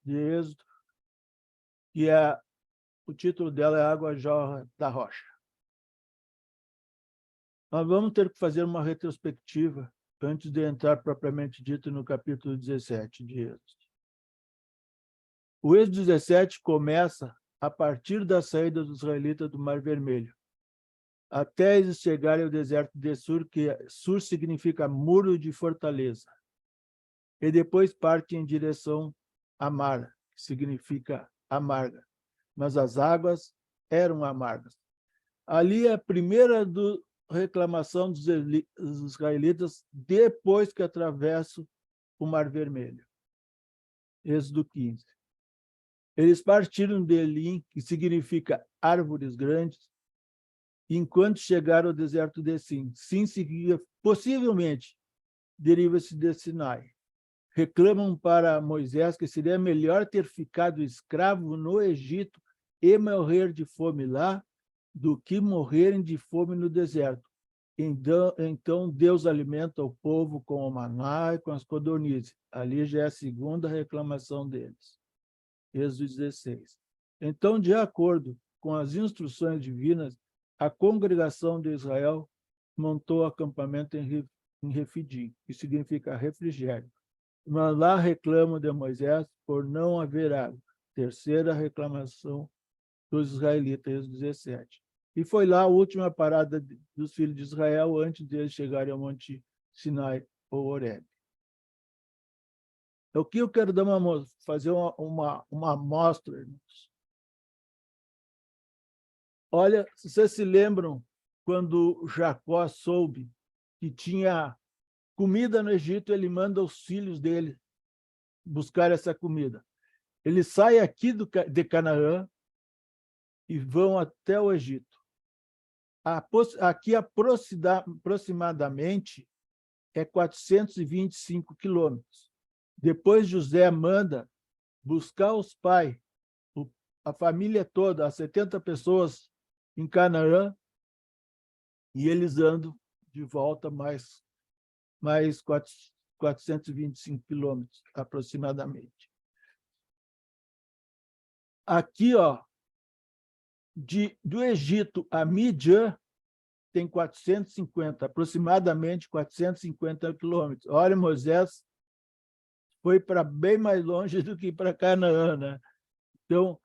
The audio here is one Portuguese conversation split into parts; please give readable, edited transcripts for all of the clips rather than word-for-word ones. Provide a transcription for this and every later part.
de Êxodo, que o título dela é Água Jorra da Rocha. Nós vamos ter que fazer uma retrospectiva antes de entrar propriamente dito no capítulo 17 de Êxodo. O Êxodo 17 começa a partir da saída dos israelitas do Mar Vermelho, até eles chegarem ao deserto de Sur, que Sur significa muro de fortaleza, e depois parte em direção a Mara, que significa amarga, mas as águas eram amargas. Ali é a primeira reclamação dos israelitas depois que atravessam o Mar Vermelho. Êxodo 15. Eles partiram de Elim, que significa árvores grandes, enquanto chegaram ao deserto de Sim. Sim significa, possivelmente, deriva-se de Sinai. Reclamam para Moisés que seria melhor ter ficado escravo no Egito e morrer de fome lá do que morrerem de fome no deserto. Então Deus alimenta o povo com o maná e com as codornizes. Ali já é a segunda reclamação deles. Êxodo 16. Então, de acordo com as instruções divinas, a congregação de Israel montou acampamento em Refidim, que significa refrigério. Mas lá reclamam de Moisés por não haver água. Terceira reclamação dos israelitas, Êxodo 17. E foi lá a última parada dos filhos de Israel antes de eles chegarem ao Monte Sinai ou Horebe. O que eu quero fazer uma amostra, irmãos. Olha, vocês se lembram quando Jacó soube que tinha comida no Egito, ele manda os filhos dele buscar essa comida. Eles saem aqui de Canaã e vão até o Egito. Aqui aproximadamente é 425 quilômetros. Depois José manda buscar os pais, a família toda, as 70 pessoas em Canaã, e eles andam de volta mais 425 quilômetros, aproximadamente. Aqui, ó, do Egito a Midian, tem 450, aproximadamente 450 quilômetros. Olha, Moisés foi para bem mais longe do que para Canaã, né? Então,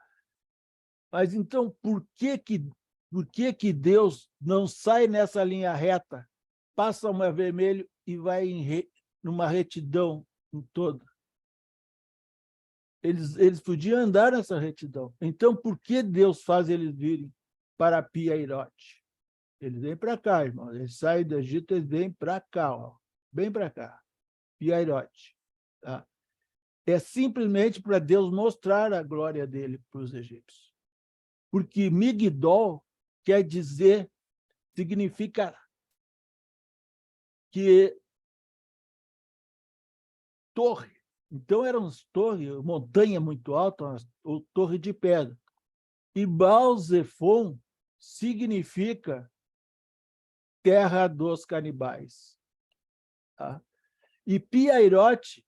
mas então, por que Deus não sai nessa linha reta, passa o Mar Vermelho e vai numa retidão em toda? Eles podiam andar nessa retidão. Então, por que Deus faz eles virem para Pi-Hahirote? Eles vêm para cá, irmão. Eles saem do Egito, eles vêm para cá, ó. Bem para cá. Pi-Hahirote. Tá? É simplesmente para Deus mostrar a glória dele para os egípcios. Porque Migdol quer dizer, significa que torre. Então, eram torres, montanha muito alta, ou torre de pedra. E Baal-Zephon significa terra dos canibais. Tá? E Pi-Hahirote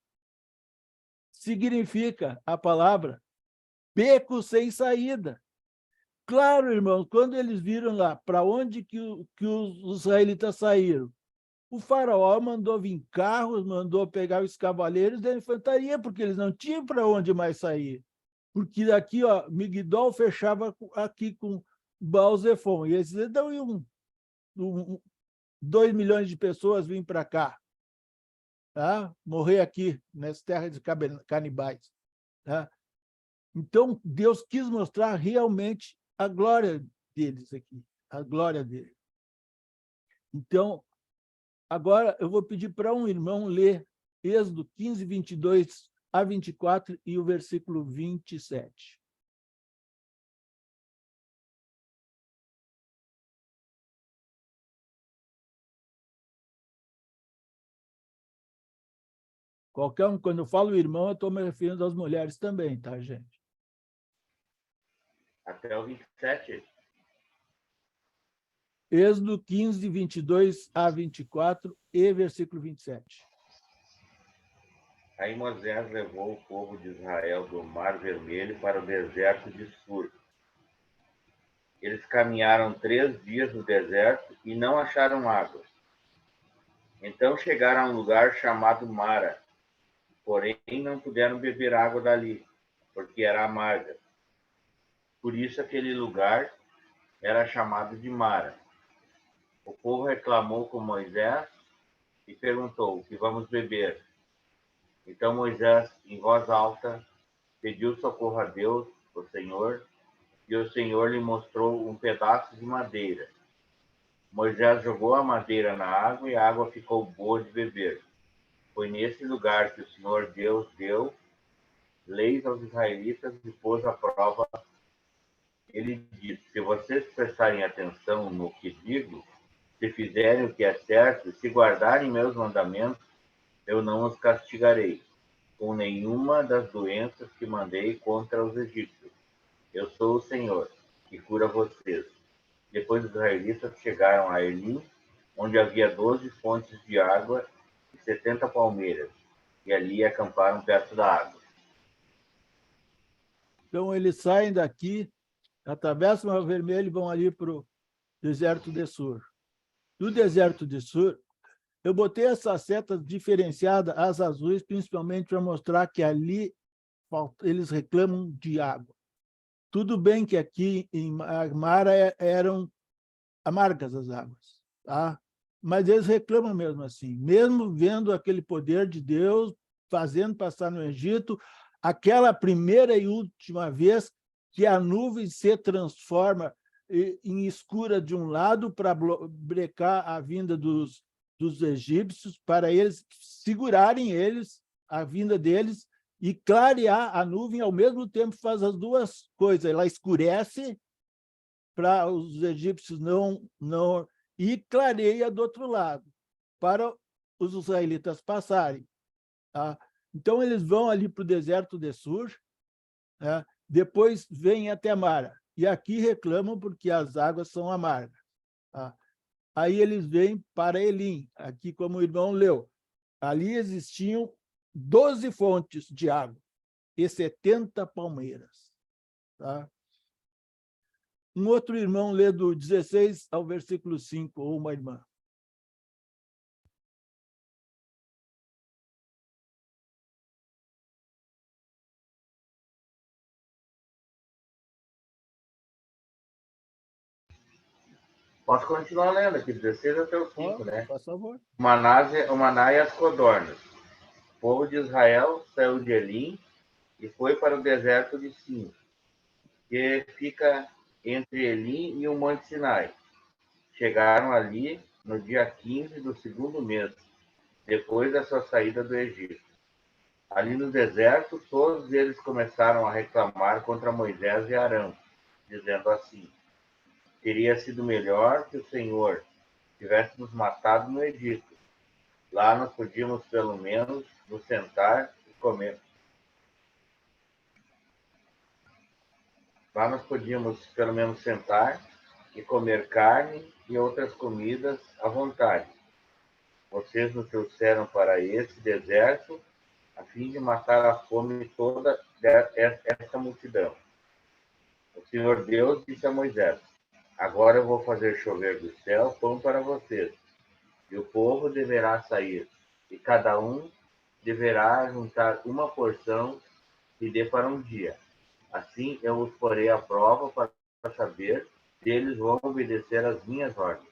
significa a palavra beco sem saída. Claro, irmão, quando eles viram lá para onde que os israelitas saíram, o faraó mandou vir carros, mandou pegar os cavaleiros da infantaria, porque eles não tinham para onde mais sair. Porque daqui, ó, Migdol fechava aqui com Baal-Zephon, e eles não iam 2 milhões de pessoas virem para cá, tá? Morrer aqui, nessa terra de canibais. Tá? Então, Deus quis mostrar realmente a glória deles aqui, a glória dele. Então, agora eu vou pedir para um irmão ler Êxodo 15, 22 a 24 e o versículo 27. Qualquer um, quando eu falo irmão, eu estou me referindo às mulheres também, tá, gente? Até o 27. Êxodo 15, 22 a 24 e versículo 27. Aí Moisés levou o povo de Israel do Mar Vermelho para o deserto de Sur. Eles caminharam 3 dias no deserto e não acharam água. Então chegaram a um lugar chamado Mara, porém não puderam beber água dali, porque era amarga. Por isso aquele lugar era chamado de Mara. O povo reclamou com Moisés e perguntou: o que vamos beber? Então Moisés, em voz alta, pediu socorro a Deus, o Senhor, e o Senhor lhe mostrou um pedaço de madeira. Moisés jogou a madeira na água e a água ficou boa de beber. Foi nesse lugar que o Senhor Deus deu leis aos israelitas e pôs à prova. Ele disse: se vocês prestarem atenção no que digo, se fizerem o que é certo e se guardarem meus mandamentos, eu não os castigarei com nenhuma das doenças que mandei contra os egípcios. Eu sou o Senhor, que cura vocês. Depois os israelitas chegaram a Elim, onde havia 12 fontes de água e 70 palmeiras, e ali acamparam perto da água. Então, eles saem daqui, atravessam o Mar Vermelho e vão ali para o deserto de Sur. Do deserto de Sur, eu botei essas setas diferenciadas, as azuis, principalmente para mostrar que ali eles reclamam de água. Tudo bem que aqui em Mara eram amargas as águas, tá? Mas eles reclamam mesmo assim, mesmo vendo aquele poder de Deus fazendo passar no Egito, aquela primeira e última vez que a nuvem se transforma em escura de um lado para brecar a vinda dos egípcios, para eles segurarem a vinda deles, e clarear a nuvem, ao mesmo tempo faz as duas coisas. Ela escurece para os egípcios não e clareia do outro lado, para os israelitas passarem. Tá? Então, eles vão ali para o deserto de Sur, né? Depois vêm até Mara, e aqui reclamam porque as águas são amargas. Tá? Aí eles vêm para Elim, aqui como o irmão leu. Ali existiam 12 fontes de água e 70 palmeiras. Tá? Um outro irmão lê do 16 ao versículo 5, ou uma irmã. Posso continuar lendo aqui, 16 até o 5, Oh, né? por favor. O Maná e as codornas. O povo de Israel saiu de Elim e foi para o deserto de Sim, que fica entre Elim e o Monte Sinai. Chegaram ali no dia 15 do segundo mês, depois da sua saída do Egito. Ali no deserto, todos eles começaram a reclamar contra Moisés e Arão, dizendo assim: teria sido melhor que o Senhor tivesse nos matado no Egito. Lá nós podíamos pelo menos nos sentar e comer. Lá nós podíamos pelo menos sentar e comer carne e outras comidas à vontade. Vocês nos trouxeram para esse deserto a fim de matar a fome toda esta multidão. O Senhor Deus disse a Moisés: agora eu vou fazer chover do céu pão para vocês, e o povo deverá sair, e cada um deverá juntar uma porção que dê para um dia. Assim eu os porei à prova para saber se eles vão obedecer às minhas ordens.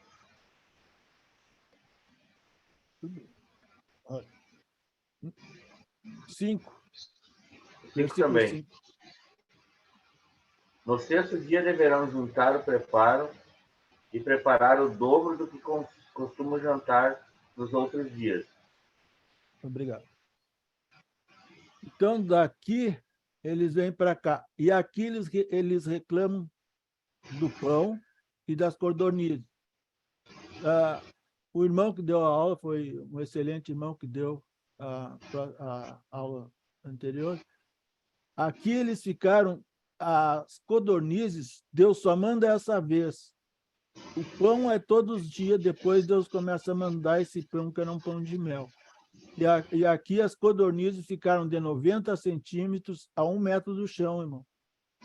5. 5 Versículo também. 5. No sexto dia deverão juntar o preparo e preparar o dobro do que costumam jantar nos outros dias. Obrigado. Então, daqui, eles vêm para cá. E aqui eles reclamam do pão e das codornizes. O irmão que deu a aula foi um excelente irmão que deu a aula anterior. Aqui eles ficaram, as codornizes, Deus só manda essa vez. O pão é todos os dias, depois Deus começa a mandar esse pão que era um pão de mel. E aqui as codornizes ficaram de 90 centímetros a 1 metro do chão, irmão.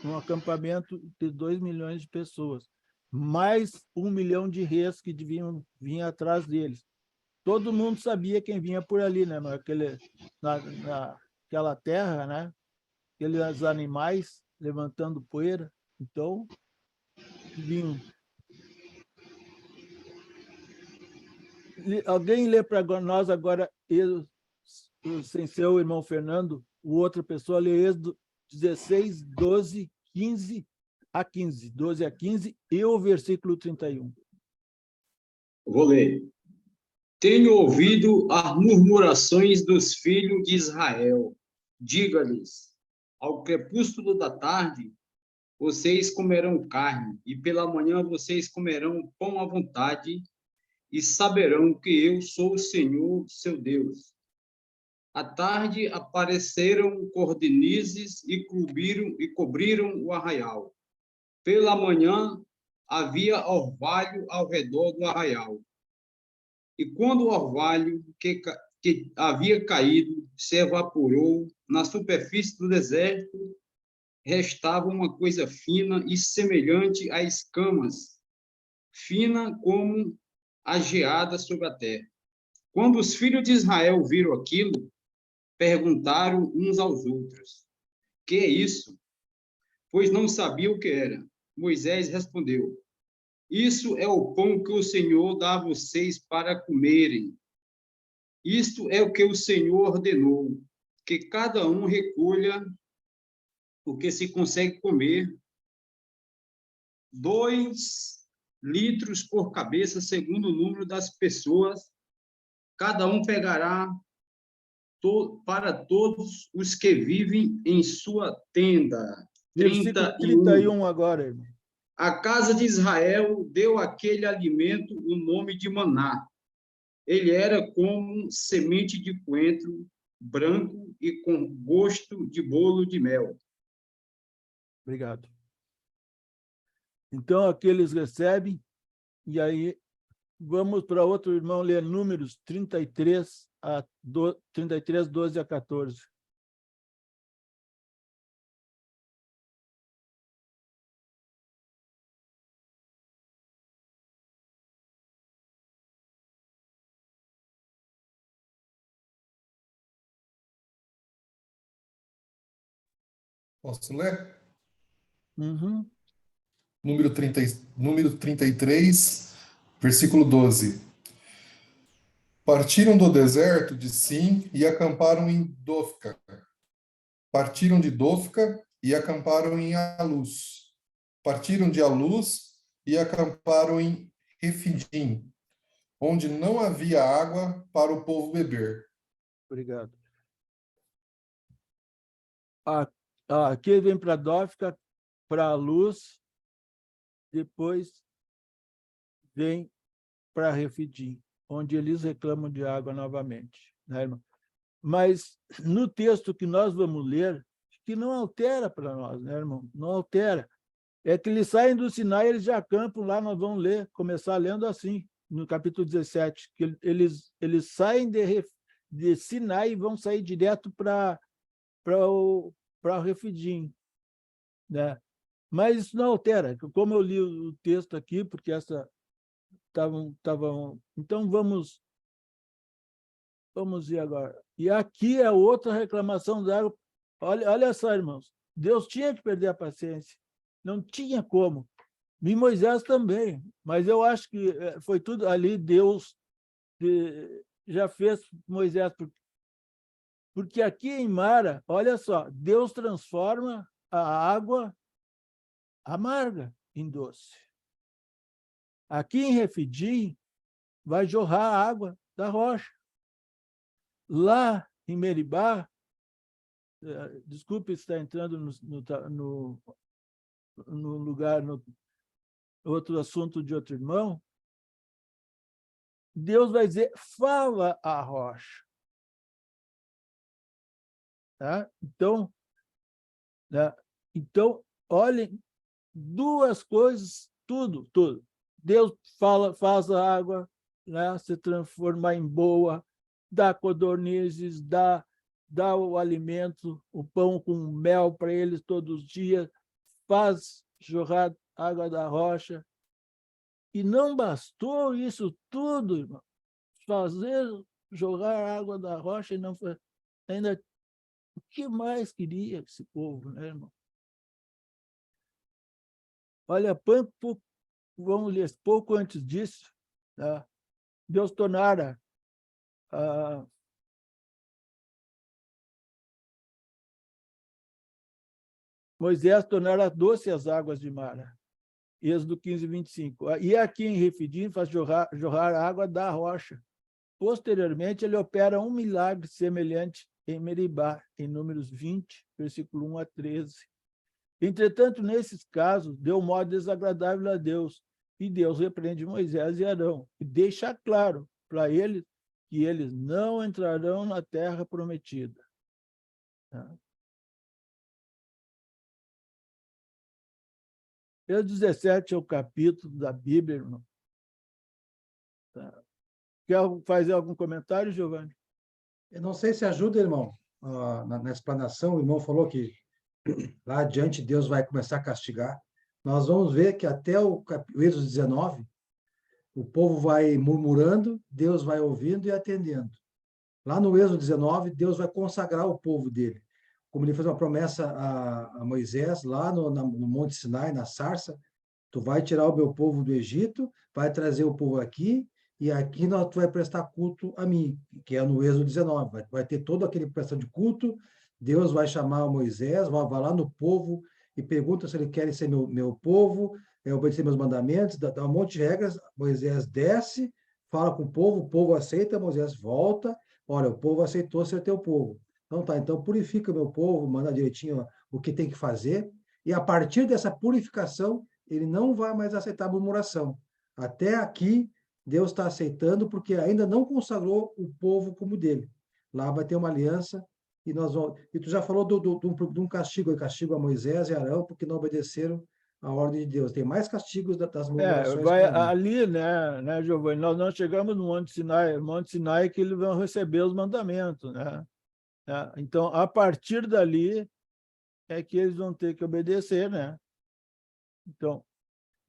Um acampamento de 2 milhões de pessoas. Mais 1 milhão de reis que deviam vir atrás deles. Todo mundo sabia quem vinha por ali, né? Naquela terra, né? Aqueles animais levantando poeira. Então, vinham. Alguém lê para nós agora, sem ser o irmão Fernando, o outra pessoa lê Êxodo 16, 12, 15 a 15. 12 a 15 e o versículo 31. Vou ler. Tenho ouvido as murmurações dos filhos de Israel. Diga-lhes, ao crepúsculo da tarde, vocês comerão carne, e pela manhã vocês comerão pão à vontade, e saberão que eu sou o Senhor, seu Deus. À tarde apareceram cordonizes e cobriram o arraial. Pela manhã havia orvalho ao redor do arraial. E quando o orvalho que havia caído se evaporou na superfície do deserto, restava uma coisa fina e semelhante a escamas, fina como a geada sobre a terra. Quando os filhos de Israel viram aquilo, perguntaram uns aos outros: que é isso? Pois não sabiam o que era. Moisés respondeu: isso é o pão que o Senhor dá a vocês para comerem. Isto é o que o Senhor ordenou, que cada um recolha o que se consegue comer, 2 litros por cabeça, segundo o número das pessoas. Cada um pegará para todos os que vivem em sua tenda. Versículo 31 agora, irmão. A casa de Israel deu àquele alimento o nome de maná. Ele era como semente de coentro, branco e com gosto de bolo de mel. Obrigado. Então, aqui eles recebem, e aí vamos para outro irmão ler Números 33, 12 a 14. Posso ler? Uhum. Número 33, versículo 12. Partiram do deserto de Sim e acamparam em Dofca. Partiram de Dofca e acamparam em Alus. Partiram de Alus e acamparam em Refidim, onde não havia água para o povo beber. Obrigado. Aqui vem para Dófica, para a Luz, depois vem para Refidim, onde eles reclamam de água novamente, né, irmão? Mas no texto que nós vamos ler, que não altera para nós, né, irmão? Não altera. É que eles saem do Sinai, eles já acampam lá, nós vamos ler, começar lendo assim, no capítulo 17, que eles saem de Sinai e vão sair direto para Refidim, né? Mas isso não altera. Como eu li o texto aqui, porque essa estavam. Então vamos ver agora. E aqui é outra reclamação da água. Olha só, irmãos. Deus tinha que perder a paciência. Não tinha como. E Moisés também. Mas eu acho que foi tudo ali. Deus já fez Moisés. Porque aqui em Mara, olha só, Deus transforma a água amarga em doce. Aqui em Refidim, vai jorrar a água da rocha. Lá em Meribá, desculpe estar entrando no lugar, no outro assunto de outro irmão, Deus vai dizer, fala a rocha. Tá? Então, olhem, 2 coisas, tudo. Deus faz a água, né, se transformar em boa, dá codornizes, dá o alimento, o pão com mel para eles todos os dias, faz jorrar água da rocha. E não bastou isso tudo, irmão. Fazer jorrar água da rocha e não foi. Ainda o que mais queria esse povo, né, irmão? Olha, vamos ler, pouco antes disso, tá? Deus tornara Moisés tornara doce as águas de Mara. Êxodo 15, 25. E aqui em Refidim faz jorrar a água da rocha. Posteriormente, ele opera um milagre semelhante em Meribá, em Números 20, versículo 1 a 13. Entretanto, nesses casos, deu modo desagradável a Deus, e Deus repreende Moisés e Arão, e deixa claro para eles que eles não entrarão na terra prometida. Êxodo 17 é o capítulo da Bíblia, irmão. Quer fazer algum comentário, Giovanni? Eu não sei se ajuda, irmão, na explanação. O irmão falou que lá adiante Deus vai começar a castigar. Nós vamos ver que até o Êxodo 19, o povo vai murmurando, Deus vai ouvindo e atendendo. Lá no Êxodo 19, Deus vai consagrar o povo dele. Como ele fez uma promessa a Moisés, lá no Monte Sinai, na sarça, tu vai tirar o meu povo do Egito, vai trazer o povo aqui, e aqui tu vai prestar culto a mim, que é no Êxodo 19. Vai ter todo aquele prestação de culto, Deus vai chamar Moisés, vai lá no povo e pergunta se eles querem ser meu povo, obedecer meus mandamentos, dá um monte de regras. Moisés desce, fala com o povo aceita, Moisés volta, olha, o povo aceitou ser teu povo. Então tá, então purifica o meu povo, manda direitinho o que tem que fazer, e a partir dessa purificação, ele não vai mais aceitar murmuração. Até aqui, Deus está aceitando, porque ainda não consagrou o povo como dele. Lá vai ter uma aliança, e tu já falou de um castigo a Moisés e Arão, porque não obedeceram a ordem de Deus. Tem mais castigos das murmurações. Ali, né, Giovanni, nós não chegamos no Monte Sinai que eles vão receber os mandamentos, né? Então, a partir dali é que eles vão ter que obedecer, né? Então,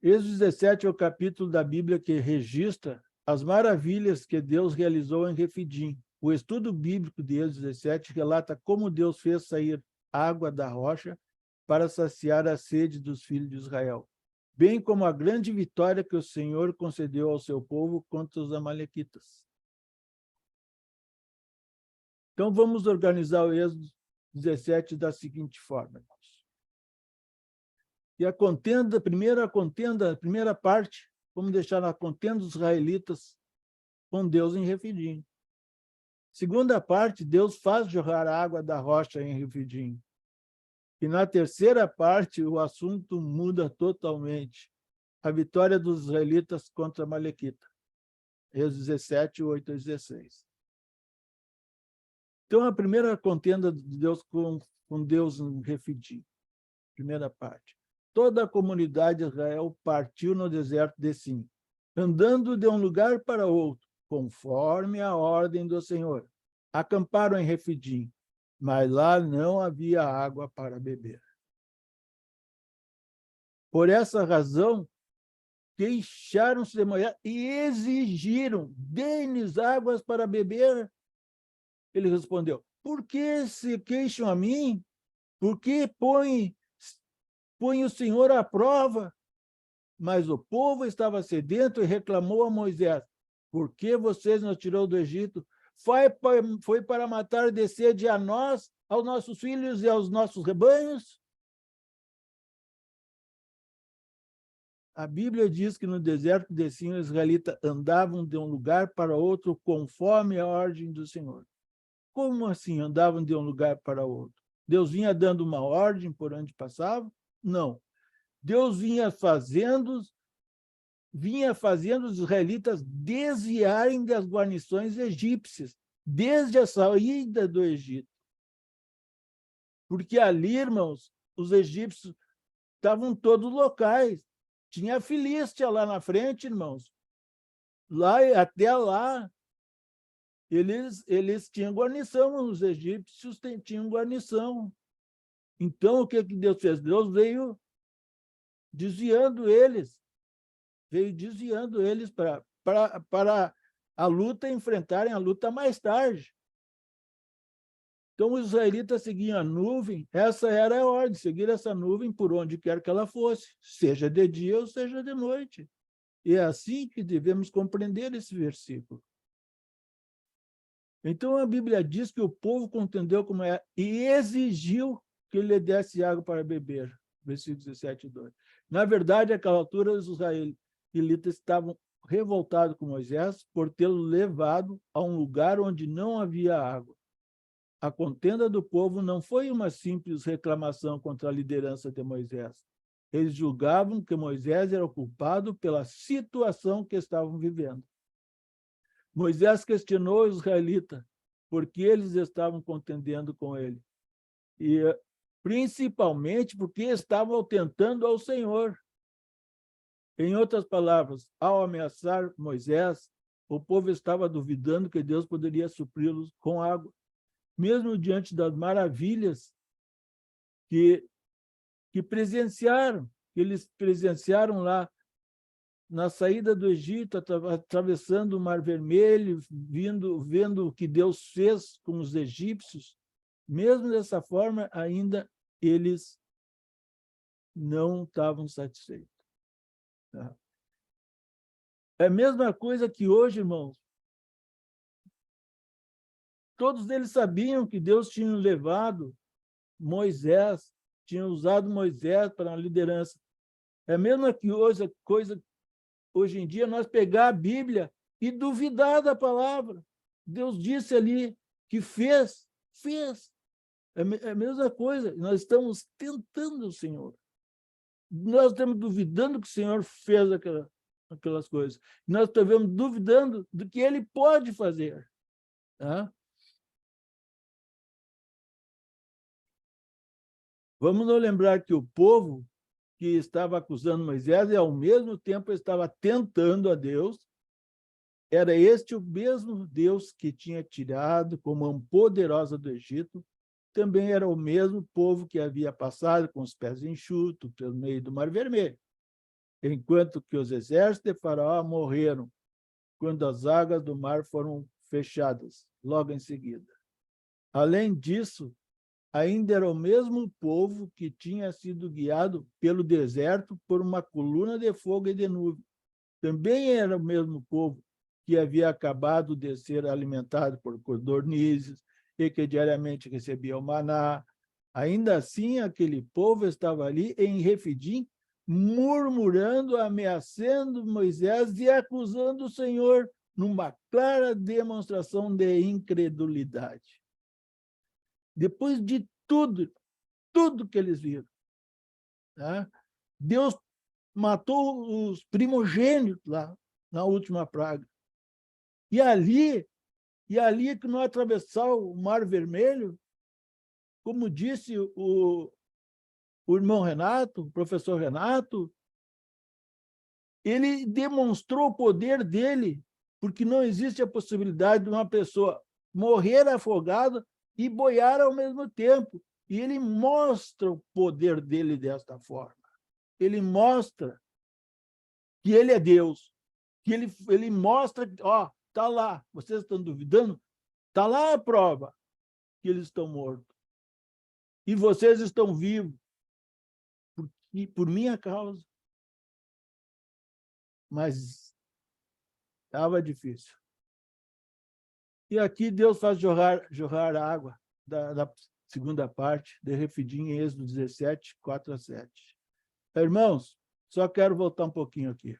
Êxodo 17 é o capítulo da Bíblia que registra as maravilhas que Deus realizou em Refidim. O estudo bíblico de Êxodo 17 relata como Deus fez sair água da rocha para saciar a sede dos filhos de Israel, bem como a grande vitória que o Senhor concedeu ao seu povo contra os amalequitas. Então, vamos organizar o Êxodo 17 da seguinte forma. E a primeira parte, vamos deixar na contenda dos israelitas com Deus em Refidim. Segunda parte, Deus faz jorrar a água da rocha em Refidim. E na terceira parte, o assunto muda totalmente. A vitória dos israelitas contra a Malequita. Êxodo 17, 8 a 16. Então, a primeira contenda de Deus com Deus em Refidim. Primeira parte. Toda a comunidade de Israel partiu no deserto de Sim, andando de um lugar para outro, conforme a ordem do Senhor. Acamparam em Refidim, mas lá não havia água para beber. Por essa razão, queixaram-se de Moisés e exigiram: dê-nos águas para beber. Ele respondeu: por que se queixam a mim? Por que põe o Senhor à prova? Mas o povo estava sedento e reclamou a Moisés: por que vocês nos tirou do Egito? Foi para matar de sede a nós, aos nossos filhos e aos nossos rebanhos? A Bíblia diz que no deserto de Sim, os israelitas andavam de um lugar para outro conforme a ordem do Senhor. Como assim andavam de um lugar para outro? Deus vinha dando uma ordem por onde passavam? Não. Deus vinha fazendo os israelitas desviarem das guarnições egípcias, desde a saída do Egito. Porque ali, irmãos, os egípcios estavam todos locais. Tinha a Filístia lá na frente, irmãos. Até lá, eles tinham guarnição, os egípcios tinham guarnição. Então, o que Deus fez? Deus veio desviando eles para a luta, enfrentarem a luta mais tarde. Então, os israelitas seguiam a nuvem, essa era a ordem, seguir essa nuvem por onde quer que ela fosse, seja de dia ou seja de noite. E é assim que devemos compreender esse versículo. Então, a Bíblia diz que o povo contendeu como é e exigiu que ele desse água para beber. Versículo 17, 2. Na verdade, àquela altura, os israelitas estavam revoltados com Moisés por tê-lo levado a um lugar onde não havia água. A contenda do povo não foi uma simples reclamação contra a liderança de Moisés. Eles julgavam que Moisés era o culpado pela situação que estavam vivendo. Moisés questionou os israelitas por que eles estavam contendendo com ele. E principalmente porque estavam tentando ao Senhor. Em outras palavras, ao ameaçar Moisés, o povo estava duvidando que Deus poderia supri-los com água. Mesmo diante das maravilhas que presenciaram, que eles presenciaram lá na saída do Egito, atravessando o Mar Vermelho, vendo o que Deus fez com os egípcios, mesmo dessa forma, ainda eles não estavam satisfeitos. Tá? É a mesma coisa que hoje, irmãos. Todos eles sabiam que Deus tinha levado Moisés, tinha usado Moisés para a liderança. É a mesma coisa hoje em dia, nós pegar a Bíblia e duvidar da palavra. Deus disse ali que fez. É a mesma coisa. Nós estamos tentando o Senhor. Nós estamos duvidando que o Senhor fez aquelas coisas. Nós estamos duvidando do que Ele pode fazer. Tá? Vamos nos lembrar que o povo que estava acusando Moisés e, ao mesmo tempo, estava tentando a Deus, era este o mesmo Deus que tinha tirado com mão poderosa do Egito, também era o mesmo povo que havia passado com os pés enxutos pelo meio do Mar Vermelho, enquanto que os exércitos de Faraó morreram quando as águas do mar foram fechadas, logo em seguida. Além disso, ainda era o mesmo povo que tinha sido guiado pelo deserto por uma coluna de fogo e de nuvem. Também era o mesmo povo que havia acabado de ser alimentado por codornizes e que diariamente recebia o maná. Ainda assim, aquele povo estava ali em Refidim, murmurando, ameaçando Moisés e acusando o Senhor numa clara demonstração de incredulidade. Depois de tudo que eles viram, tá? Deus matou os primogênitos lá na última praga. E ali que nós atravessamos o Mar Vermelho, como disse o irmão Renato, o professor Renato, ele demonstrou o poder dele, porque não existe a possibilidade de uma pessoa morrer afogada e boiar ao mesmo tempo. E ele mostra o poder dele desta forma. Ele mostra que ele é Deus. Que ele mostra, ó, está lá. Vocês estão duvidando? Está lá a prova que eles estão mortos. E vocês estão vivos por minha causa. Mas estava difícil. E aqui Deus faz jorrar água da segunda parte de Refidim, em Êxodo 17, 4-7. Irmãos, só quero voltar um pouquinho aqui.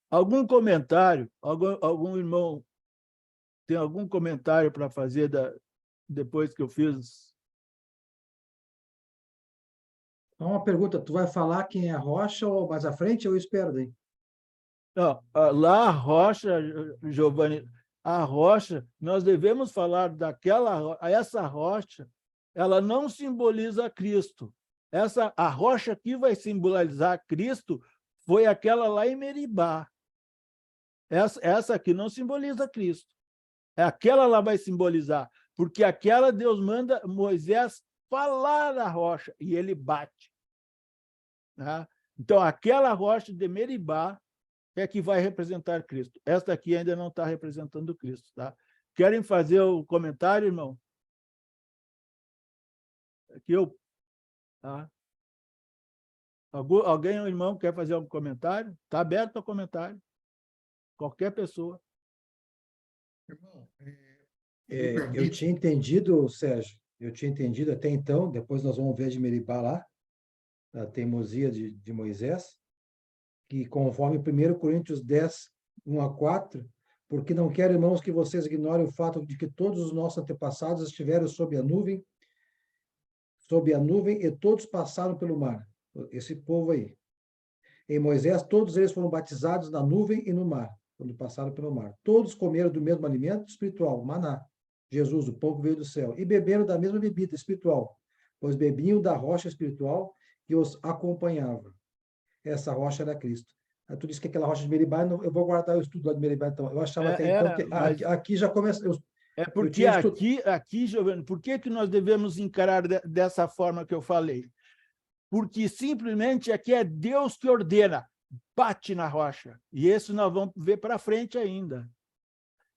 Algum comentário? Algum irmão tem algum comentário para fazer depois que eu fiz? Uma pergunta, tu vai falar quem é a rocha ou mais à frente ou eu espero daí? Não, lá a rocha, Giovanni, a rocha, nós devemos falar essa rocha, ela não simboliza Cristo. A rocha que vai simbolizar Cristo foi aquela lá em Meribá. Essa aqui não simboliza Cristo. Aquela lá vai simbolizar, porque aquela Deus manda Moisés falar a rocha e ele bate. Tá? Então, aquela rocha de Meribá é que vai representar Cristo. Esta aqui ainda não está representando Cristo. Tá? Querem fazer o comentário, irmão? Aqui eu... Tá? Alguém, irmão, quer fazer algum comentário? Está aberto ao comentário. Qualquer pessoa. Irmão, Eu tinha entendido, Sérgio, eu tinha entendido até então, depois nós vamos ver de Meribá lá, a teimosia de Moisés, que conforme 1 Coríntios 10, 1-4, porque não quero, irmãos, que vocês ignorem o fato de que todos os nossos antepassados estiveram sob a nuvem e todos passaram pelo mar. Esse povo aí. Em Moisés, todos eles foram batizados na nuvem e no mar, quando passaram pelo mar. Todos comeram do mesmo alimento espiritual, maná. Jesus, o pão que veio do céu. E beberam da mesma bebida espiritual, pois bebiam da rocha espiritual que os acompanhava. Essa rocha era Cristo. Tu disse que aquela rocha de Meribá, eu vou guardar o estudo lá de Meribá, então. Eu achava até então que aqui já começa... porque aqui, Giovanni, por que nós devemos encarar dessa forma que eu falei? Porque simplesmente aqui é Deus que ordena, bate na rocha. E isso nós vamos ver para frente ainda.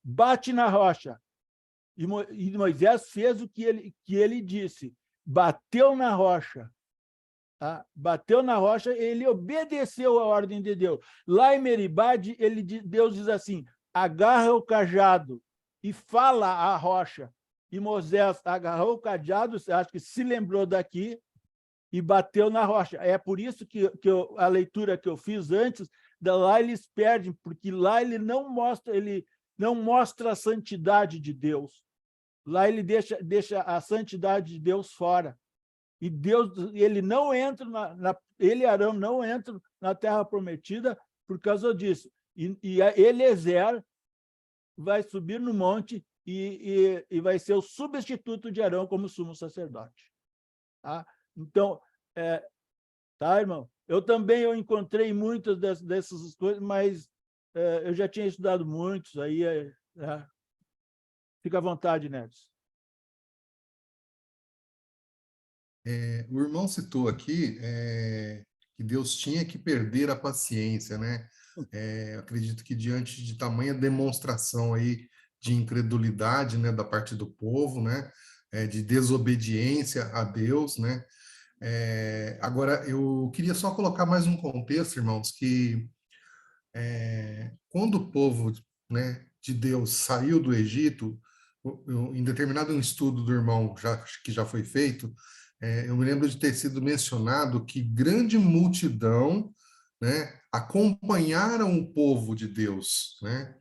Bate na rocha. E Moisés fez o que ele disse, bateu na rocha. Tá? Bateu na rocha, ele obedeceu a ordem de Deus. Lá em Meribá, Deus diz assim, agarra o cajado e fala a rocha. E Moisés agarrou o cajado, acho que se lembrou daqui, e bateu na rocha. É por isso que a leitura que eu fiz antes, lá eles perdem, porque lá ele não mostra a santidade de Deus. Lá ele deixa a santidade de Deus fora. E Deus, ele não entra, ele, Arão, não entra na terra prometida por causa disso. E Eliezer vai subir no monte e vai ser o substituto de Arão como sumo sacerdote. Tá? Então, tá, irmão? Eu encontrei muitas dessas coisas, mas eu já tinha estudado muitos, aí fica à vontade, Neves. O irmão citou aqui que Deus tinha que perder a paciência, né? Acredito que diante de tamanha demonstração aí de incredulidade, né, da parte do povo, né, de desobediência a Deus, né? Agora, eu queria só colocar mais um contexto, irmãos, que quando o povo, né, de Deus saiu do Egito, em determinado estudo do irmão que já foi feito, eu me lembro de ter sido mencionado que grande multidão, né, acompanharam o povo de Deus, né,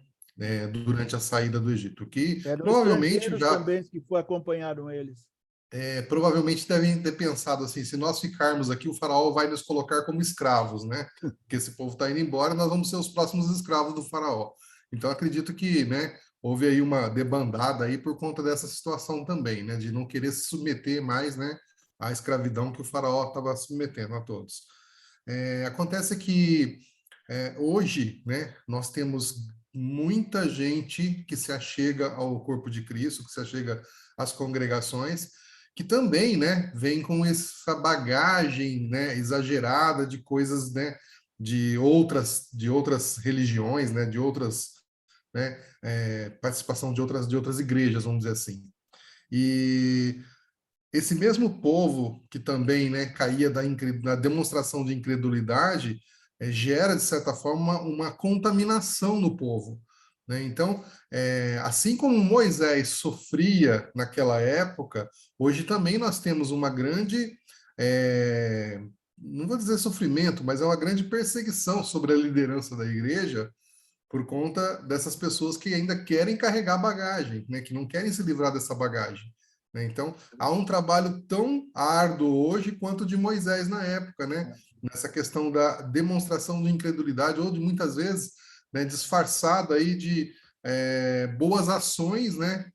durante a saída do Egito, que Eram provavelmente estrangeiros também que acompanharam eles. Provavelmente devem ter pensado assim, se nós ficarmos aqui, o faraó vai nos colocar como escravos, né? Porque esse povo está indo embora, nós vamos ser os próximos escravos do faraó. Então, acredito que, né, houve aí uma debandada aí por conta dessa situação também, né, de não querer se submeter mais, né, à escravidão que o faraó estava submetendo a todos. Acontece que hoje, né, nós temos muita gente que se achega ao corpo de Cristo, que se achega às congregações, que também, né, vem com essa bagagem, né, exagerada de coisas, né, de outras religiões, né, de outras, né, participação de outras igrejas, vamos dizer assim. E esse mesmo povo que também, né, caía da demonstração de incredulidade, gera, de certa forma, uma contaminação no povo. Né? Então, assim como Moisés sofria naquela época, hoje também nós temos uma grande, não vou dizer sofrimento, mas é uma grande perseguição sobre a liderança da igreja por conta dessas pessoas que ainda querem carregar bagagem, né? Que não querem se livrar dessa bagagem. Né? Então, há um trabalho tão árduo hoje quanto de Moisés na época, né? Nessa questão da demonstração de incredulidade, ou de muitas vezes, né, disfarçada aí de boas ações, né?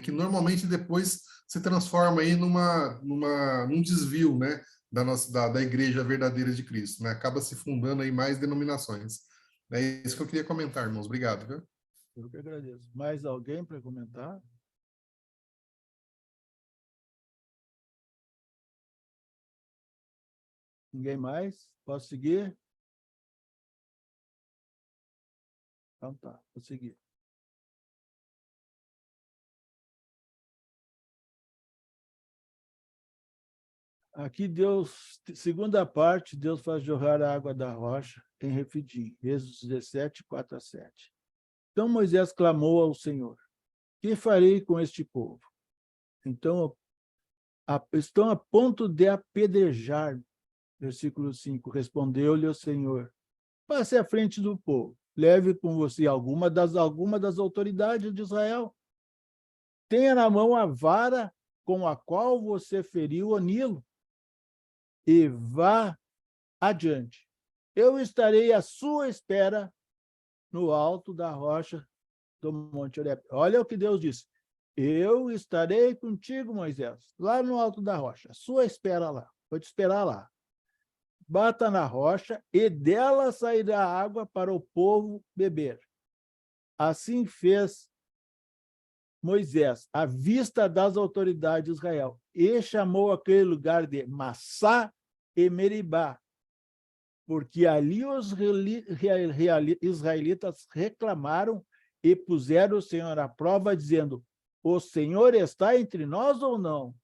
Que normalmente depois se transforma aí num desvio, né? Da igreja verdadeira de Cristo, né? Acaba se fundando aí mais denominações. É isso que eu queria comentar, irmãos. Obrigado, viu? Eu que agradeço. Mais alguém para comentar? Ninguém mais? Posso seguir? Então tá, vou seguir. Aqui Deus, segunda parte, Deus faz jorrar a água da rocha em Refidim, Êxodo 17, 4-7. Então Moisés clamou ao Senhor: que farei com este povo? Então, estão a ponto de apedrejar. Versículo 5, respondeu-lhe o Senhor: passe à frente do povo, leve com você alguma das autoridades de Israel. Tenha na mão a vara com a qual você feriu o Nilo e vá adiante. Eu estarei à sua espera no alto da rocha do Monte Horebe. Olha o que Deus disse: eu estarei contigo, Moisés, lá no alto da rocha, à sua espera lá, vou te esperar lá. Bata na rocha e dela sairá água para o povo beber. Assim fez Moisés à vista das autoridades de Israel e chamou aquele lugar de Massá e Meribá, porque ali os israelitas reclamaram e puseram o Senhor à prova, dizendo: o Senhor está entre nós ou não?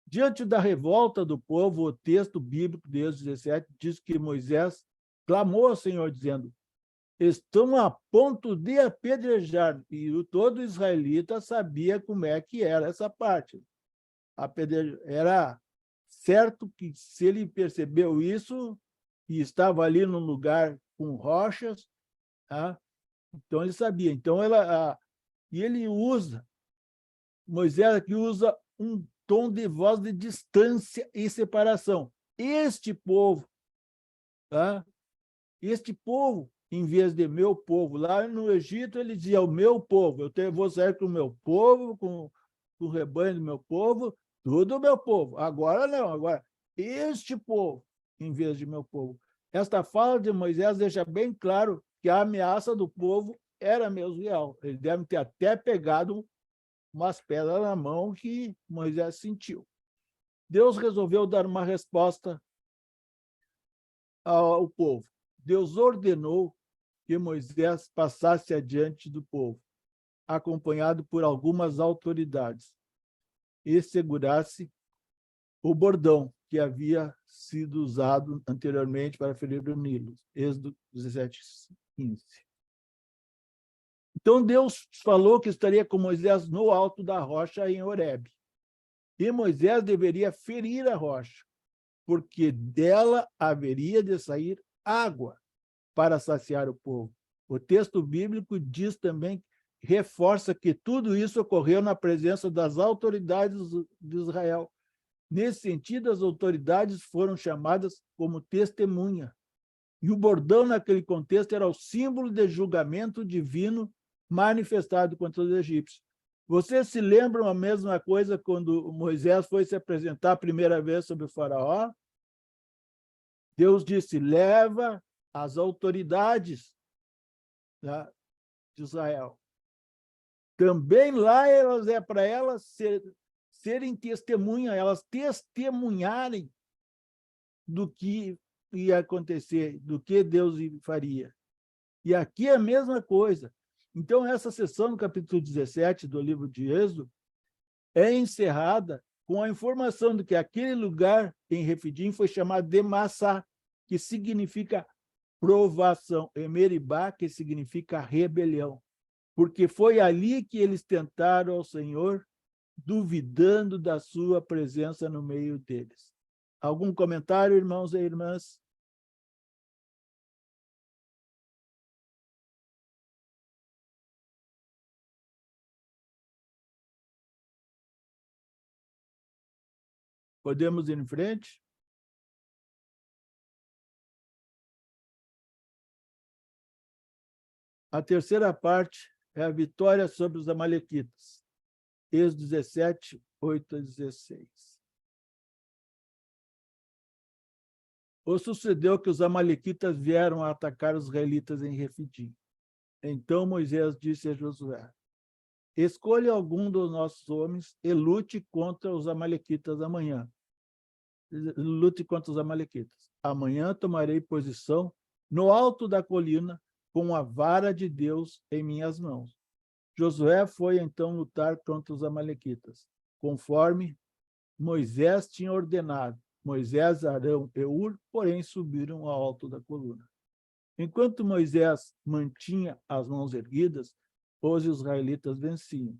Diante da revolta do povo, o texto bíblico de Êxodo 17 diz que Moisés clamou ao Senhor, dizendo: estão a ponto de apedrejar. E todo israelita sabia como é que era essa parte. Era certo que, se ele percebeu isso, e estava ali num lugar com rochas, tá? Então ele sabia. Então e ele usa, Moisés aqui usa um tom de voz de distância e separação. Este povo, tá? Este povo, em vez de meu povo, lá no Egito ele dizia o meu povo, vou sair com o meu povo, com o rebanho do meu povo, tudo meu povo. Agora não, agora este povo, em vez de meu povo. Esta fala de Moisés deixa bem claro que a ameaça do povo era mesmo real. Eles devem ter até pegado umas pedras na mão que Moisés sentiu. Deus resolveu dar uma resposta ao povo. Deus ordenou que Moisés passasse adiante do povo, acompanhado por algumas autoridades, e segurasse o bordão que havia sido usado anteriormente para ferir o Nilo. Êxodo 17, 15. Então Deus falou que estaria com Moisés no alto da rocha em Horebe. E Moisés deveria ferir a rocha, porque dela haveria de sair água para saciar o povo. O texto bíblico diz também, reforça que tudo isso ocorreu na presença das autoridades de Israel. Nesse sentido, as autoridades foram chamadas como testemunha. E o bordão, naquele contexto, era o símbolo de julgamento divino manifestado contra os egípcios. Vocês se lembram a mesma coisa quando Moisés foi se apresentar a primeira vez sobre o faraó? Deus disse: leva as autoridades, tá, de Israel. Também lá é para elas serem testemunha, elas testemunharem do que ia acontecer, do que Deus faria. E aqui é a mesma coisa. Então, essa sessão do capítulo 17 do livro de Êxodo é encerrada com a informação de que aquele lugar em Refidim foi chamado de Massá, que significa provação, e Meribá, que significa rebelião, porque foi ali que eles tentaram ao Senhor, duvidando da sua presença no meio deles. Algum comentário, irmãos e irmãs? Podemos ir em frente? A terceira parte é a vitória sobre os amalequitas. Êxodo 17, 8-16. Ou sucedeu que os amalequitas vieram a atacar os israelitas em Refidim. Então Moisés disse a Josué: escolha algum dos nossos homens e lute contra os amalequitas amanhã. Lute contra os amalequitas. Amanhã tomarei posição no alto da colina com a vara de Deus em minhas mãos. Josué foi então lutar contra os amalequitas, conforme Moisés tinha ordenado. Moisés, Arão e Hur, porém, subiram ao alto da coluna. Enquanto Moisés mantinha as mãos erguidas, os israelitas venciam.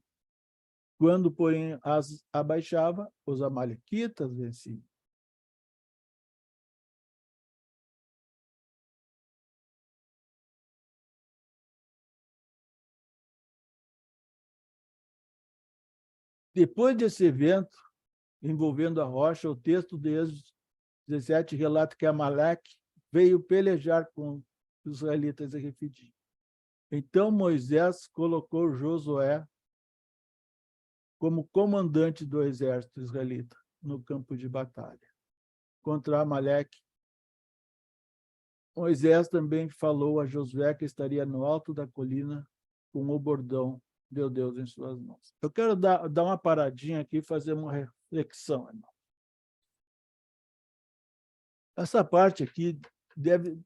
Quando, porém, as abaixava, os amalequitas venciam. Depois desse evento, envolvendo a rocha, o texto de Êxodo 17 relata que Amaleque veio pelejar com os israelitas em Refidim. Então Moisés colocou Josué como comandante do exército israelita no campo de batalha contra Amaleque. Moisés também falou a Josué que estaria no alto da colina com o bordão de Deus em suas mãos. Eu quero dar uma paradinha aqui e fazer uma reflexão, irmão. Essa parte aqui,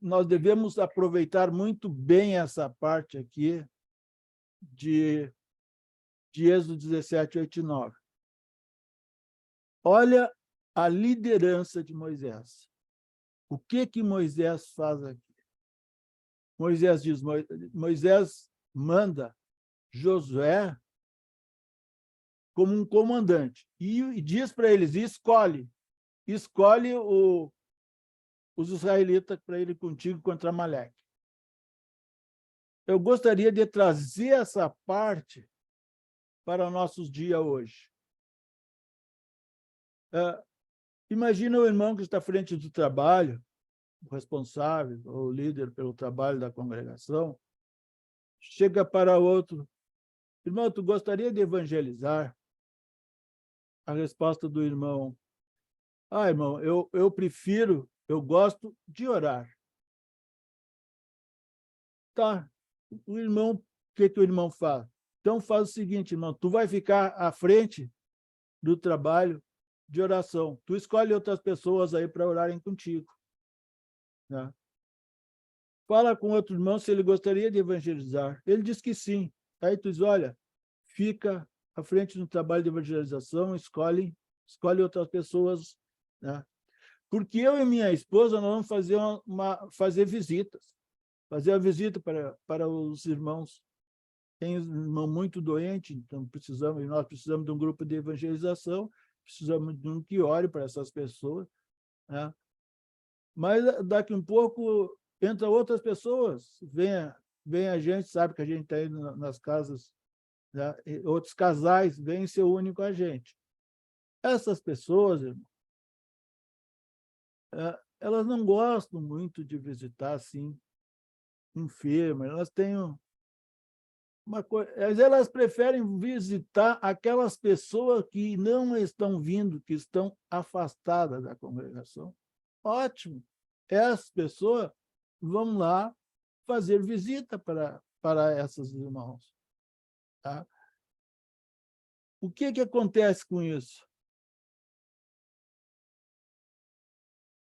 nós devemos aproveitar muito bem essa parte aqui de Êxodo 17, 8 e 9. Olha a liderança de Moisés. O que Moisés faz aqui? Moisés manda Josué como um comandante e diz para eles: escolhe os israelitas para ir contigo contra Amaleque. Eu gostaria de trazer essa parte para nossos dias hoje. Imagina o irmão que está à frente do trabalho, o responsável ou líder pelo trabalho da congregação, chega para outro: irmão, tu gostaria de evangelizar? A resposta do irmão: irmão, eu gosto de orar. Tá. O que o irmão faz? Então faz o seguinte, irmão, tu vai ficar à frente do trabalho de oração. Tu escolhe outras pessoas aí para orarem contigo. Né? Fala com outro irmão se ele gostaria de evangelizar. Ele diz que sim. Aí tu diz: olha, fica à frente do trabalho de evangelização, escolhe outras pessoas, né? Porque eu e minha esposa nós vamos fazer visitas. Fazer a visita para os irmãos. Tem um irmão muito doente, então nós precisamos de um grupo de evangelização, precisamos de um que ore para essas pessoas. Né? Mas daqui um pouco entra outras pessoas, vem a gente, sabe que a gente está indo nas casas, né? Outros casais vêm ser únicos com a gente. Essas pessoas, irmão, elas não gostam muito de visitar assim enfermas, elas têm uma coisa, elas preferem visitar aquelas pessoas que não estão vindo, que estão afastadas da congregação. Ótimo. Essas pessoas vão lá fazer visita para essas irmãos. Tá? O que acontece com isso?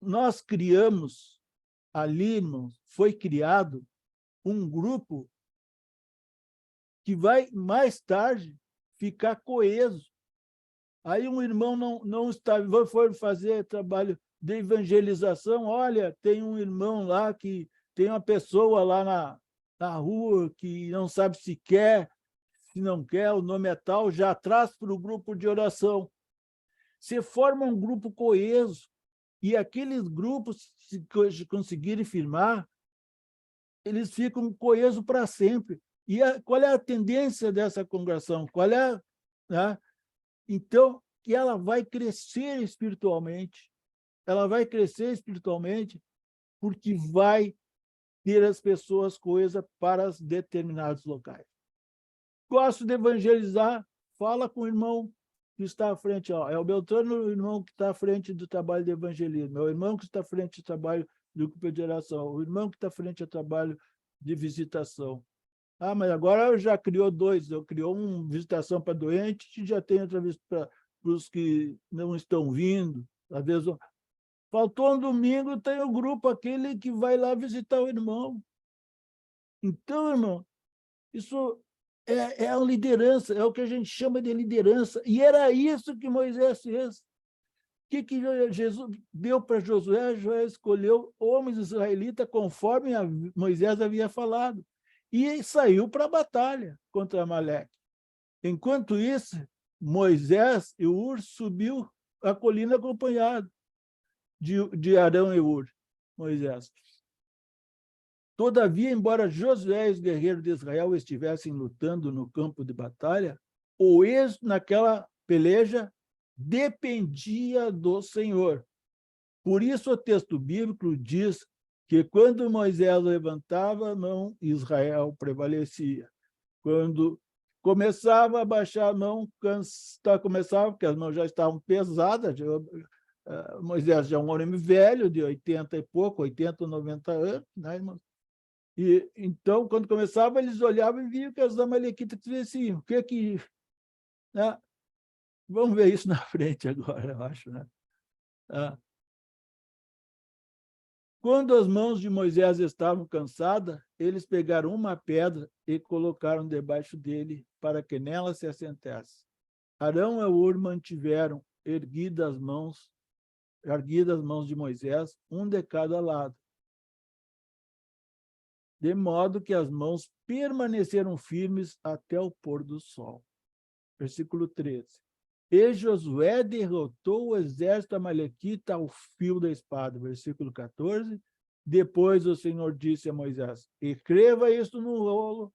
Nós criamos ali, irmãos, foi criado um grupo que vai, mais tarde, ficar coeso. Aí um irmão não está, foi fazer trabalho de evangelização, olha, tem um irmão lá, que tem uma pessoa lá na rua que não sabe se quer, se não quer, o nome é tal, já traz para o grupo de oração. Você forma um grupo coeso, e aqueles grupos, se conseguirem firmar, eles ficam coesos para sempre. E qual é a tendência dessa congregação? Né? Então, que ela vai crescer espiritualmente. Ela vai crescer espiritualmente porque vai ter as pessoas coesas para determinados locais. Gosto de evangelizar, fala com o irmão que está à frente, ó, é o Beltrano, o irmão que está à frente do trabalho de evangelismo, é o irmão que está à frente do trabalho de cooperação, o irmão que está à frente do trabalho de visitação. Ah, mas agora já criou dois, eu criou uma visitação para doentes e já tem outra vez para os que não estão vindo. Às vezes, faltou um domingo, tem o grupo aquele que vai lá visitar o irmão. Então, irmão, isso é a liderança, é o que a gente chama de liderança. E era isso que Moisés fez. O que Jesus deu para Josué? Josué escolheu homens israelitas conforme Moisés havia falado. E saiu para a batalha contra Amaleque. Enquanto isso, Moisés e Ur subiu a colina acompanhado de Arão e Ur, Moisés. Todavia, embora Josué e os guerreiros de Israel estivessem lutando no campo de batalha, o êxito naquela peleja dependia do Senhor. Por isso, o texto bíblico diz que quando Moisés levantava a mão, Israel prevalecia. Quando começava a baixar a mão, começava, porque as mãos já estavam pesadas, Moisés já é um homem velho, de 80 e pouco, 80, 90 anos, né, irmão? E então, quando começava, eles olhavam e viam que os amalequitas diziam assim, né? Vamos ver isso na frente agora, eu acho, né? Quando as mãos de Moisés estavam cansadas, eles pegaram uma pedra e colocaram debaixo dele para que nela se assentasse. Arão e Ur mantiveram erguidas as mãos de Moisés, um de cada lado, de modo que as mãos permaneceram firmes até o pôr do sol. Versículo 13. E Josué derrotou o exército amalequita ao fio da espada. Versículo 14. Depois o Senhor disse a Moisés, escreva isto no rolo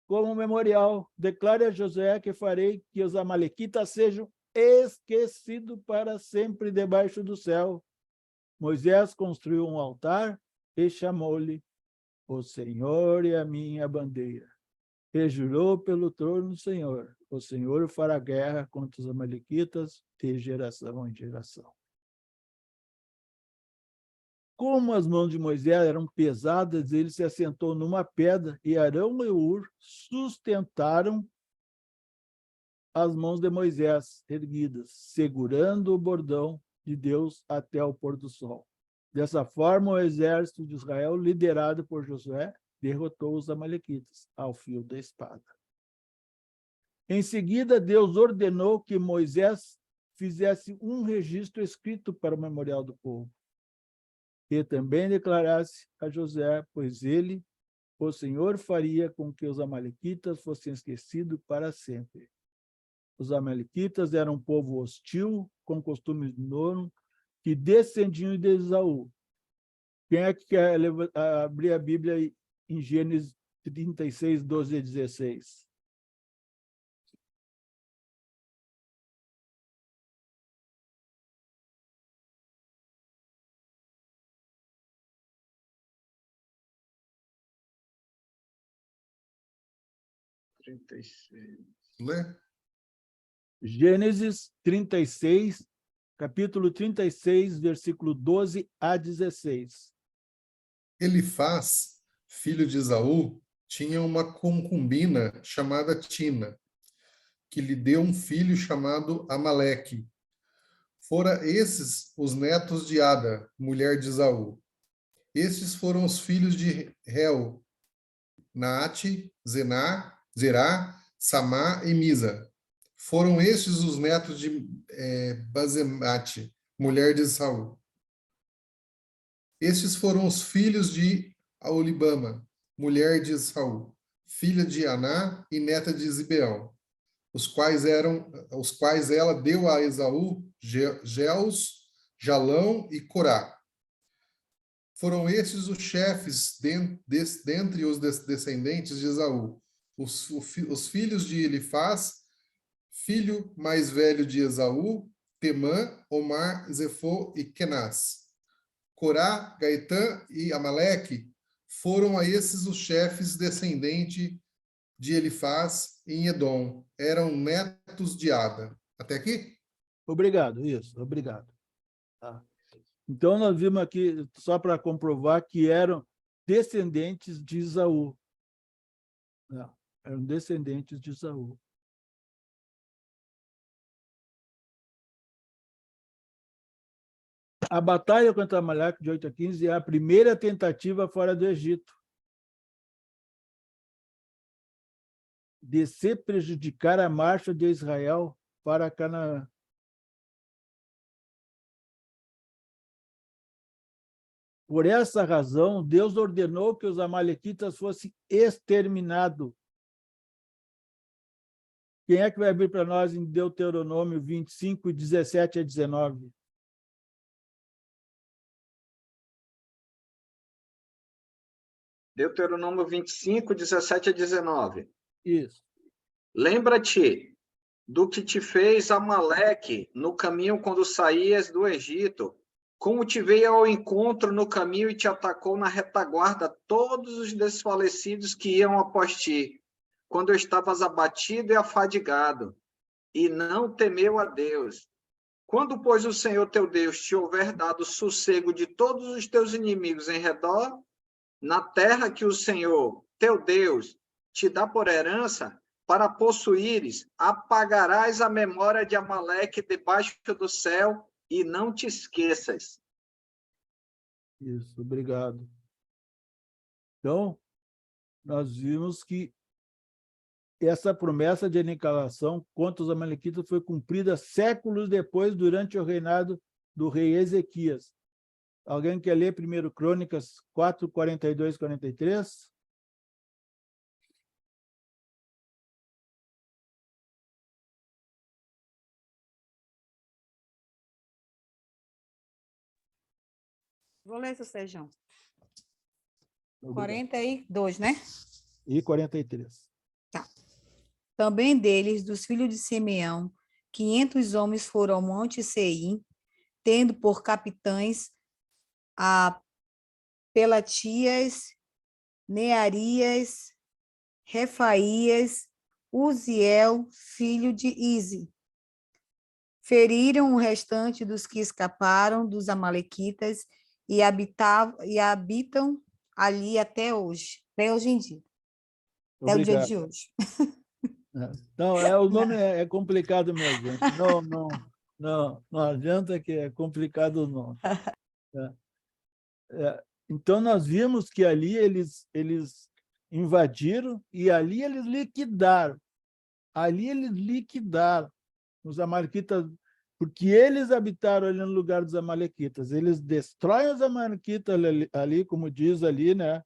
como memorial. Declare a Josué que farei que os amalequitas sejam esquecidos para sempre debaixo do céu. Moisés construiu um altar e chamou-lhe o Senhor é a minha bandeira. E jurou pelo trono do Senhor. O Senhor fará guerra contra os amalequitas de geração em geração. Como as mãos de Moisés eram pesadas, ele se assentou numa pedra e Arão e Ur sustentaram as mãos de Moisés erguidas, segurando o bordão de Deus até o pôr do sol. Dessa forma, o exército de Israel, liderado por Josué, derrotou os amalequitas ao fio da espada. Em seguida, Deus ordenou que Moisés fizesse um registro escrito para o memorial do povo, e também declarasse a Josué, pois ele, o Senhor, faria com que os amalequitas fossem esquecidos para sempre. Os amalequitas eram um povo hostil, com costumes nono, que descendiam de Esaú. Quem é que quer abrir a Bíblia em Gênesis 36, 12 e 16? Lê. Gênesis 36, capítulo 36, versículo 12 a 16. Elifaz, filho de Esaú, tinha uma concubina chamada Tina, que lhe deu um filho chamado Amaleque. Fora esses os netos de Ada, mulher de Esaú. Estes foram os filhos de Reu, Naate, Zerá, Samá e Misa. Foram estes os netos de Basemate, mulher de Esaú. Estes foram os filhos de Aolibama, mulher de Esaú, filha de Aná e neta de Zibeão, os quais ela deu a Esaú Geus, Jalão e Corá. Foram estes os chefes dentre os descendentes de Esaú, os filhos de Elifaz, filho mais velho de Esaú, Temã, Omar, Zefô e Kenaz. Corá, Gaitã e Amaleque foram a esses os chefes descendentes de Elifaz em Edom. Eram netos de Ada. Até aqui? Obrigado, isso, obrigado. Tá. Então, nós vimos aqui, só para comprovar, que eram descendentes de Esaú. Não, eram descendentes de Esaú. A batalha contra Amaleque, de 8 a 15, é a primeira tentativa fora do Egito de se prejudicar a marcha de Israel para Canaã. Por essa razão, Deus ordenou que os amalequitas fossem exterminados. Quem é que vai abrir para nós em Deuteronômio 25, 17 a 19? Deuteronômio 25, 17 a 19. Isso. Lembra-te do que te fez Amaleque no caminho quando saías do Egito, como te veio ao encontro no caminho e te atacou na retaguarda todos os desfalecidos que iam após ti, quando estavas abatido e afadigado, e não temeu a Deus. Quando, pois, o Senhor teu Deus te houver dado sossego de todos os teus inimigos em redor, na terra que o Senhor, teu Deus, te dá por herança, para possuíres, apagarás a memória de Amaleque debaixo do céu e não te esqueças. Isso, obrigado. Então, nós vimos que essa promessa de aniquilação contra os amalequitas foi cumprida séculos depois, durante o reinado do rei Ezequias. Alguém quer ler 1 Crônicas 4, 42 e 43? Vou ler isso, Sérgio. Obrigado. 42, né? E 43. Tá. Também deles, dos filhos de Simeão, 500 homens foram ao monte Seir, tendo por capitães a Pelatias, Nearias, Refaías, Uziel, filho de Ize. Feriram o restante dos que escaparam dos amalequitas e habitam ali até hoje em dia, até o dia Obrigado. de hoje. Não, o nome é complicado mesmo, gente. Não adianta, que é complicado o nome. Então, nós vimos que ali eles invadiram e ali eles liquidaram. Ali eles liquidaram os amalequitas, porque eles habitaram ali no lugar dos amalequitas. Eles destroem os amalequitas ali, como diz ali, né?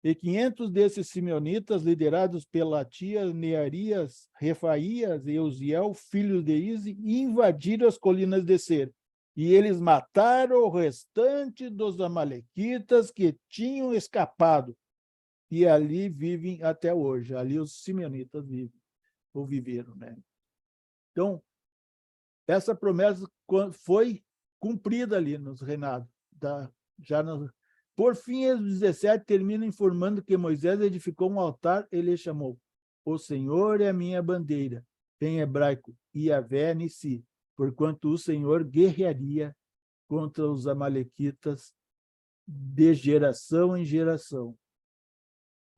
E 500 desses simeonitas, liderados pela tia Nearias, Refaías e Uziel, filhos de Ize, invadiram as colinas de Seir. E eles mataram o restante dos amalequitas que tinham escapado. E ali vivem até hoje. Ali os simeonitas vivem, ou viveram, né? Então, essa promessa foi cumprida ali nos reinados. Por fim, Êxodo 17 termina informando que Moisés edificou um altar e lhe chamou: O Senhor é a minha bandeira, em hebraico, Yavé Nissi, porquanto o Senhor guerrearia contra os amalequitas de geração em geração.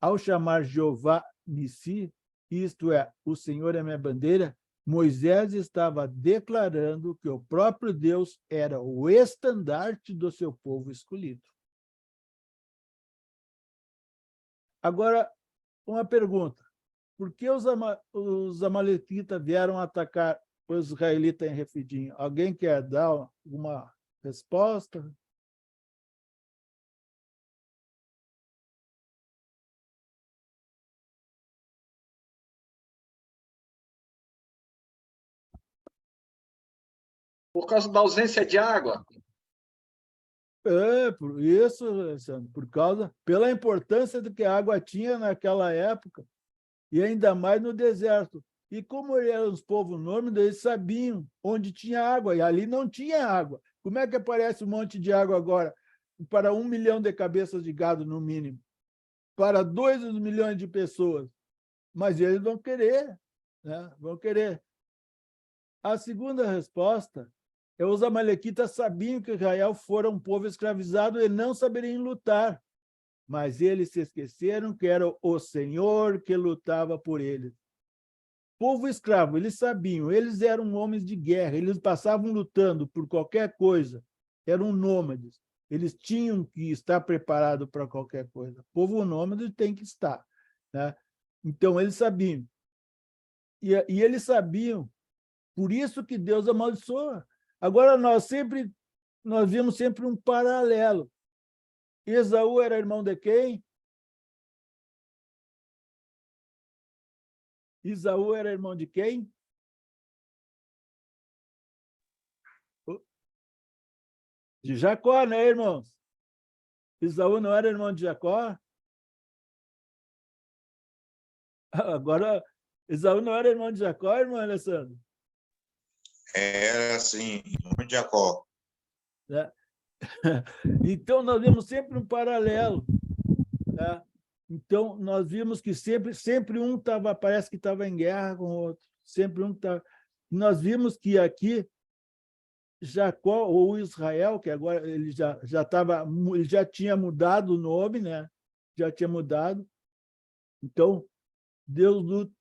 Ao chamar Jeová Nissi, isto é, o Senhor é a minha bandeira, Moisés estava declarando que o próprio Deus era o estandarte do seu povo escolhido. Agora, uma pergunta. Por que os amalequitas vieram atacar os israelitas em Refidim? Alguém quer dar uma resposta? Por causa da ausência de água. Por isso, Alessandro, pela importância do que a água tinha naquela época, e ainda mais no deserto. E como eram os povos nômades, eles sabiam onde tinha água, e ali não tinha água. Como é que aparece um monte de água agora para 1 milhão de cabeças de gado, no mínimo? Para 2 milhões de pessoas? Mas eles vão querer, né? Vão querer. A segunda resposta é: os amalequitas sabiam que Israel fora um povo escravizado e não saberiam lutar, mas eles se esqueceram que era o Senhor que lutava por eles. Povo escravo, eles sabiam, eles eram homens de guerra, eles passavam lutando por qualquer coisa, eram nômades, eles tinham que estar preparados para qualquer coisa. Povo nômade tem que estar, né? Então, eles sabiam. E eles sabiam, por isso que Deus amaldiçoa. Agora, nós vimos sempre um paralelo. Esaú era irmão de quem? Esaú era irmão de quem? De Jacó, né, irmãos? Esaú não era irmão de Jacó? Agora, Esaú não era irmão de Jacó, irmão Alessandro? Era assim, irmão de Jacó. Né? Então, nós vemos sempre um paralelo. Né? Então, nós vimos que sempre um parece que estava em guerra com o outro. Sempre um estava. Nós vimos que aqui Jacó, ou Israel, que agora ele já tinha mudado o nome, né? Já tinha mudado. Então,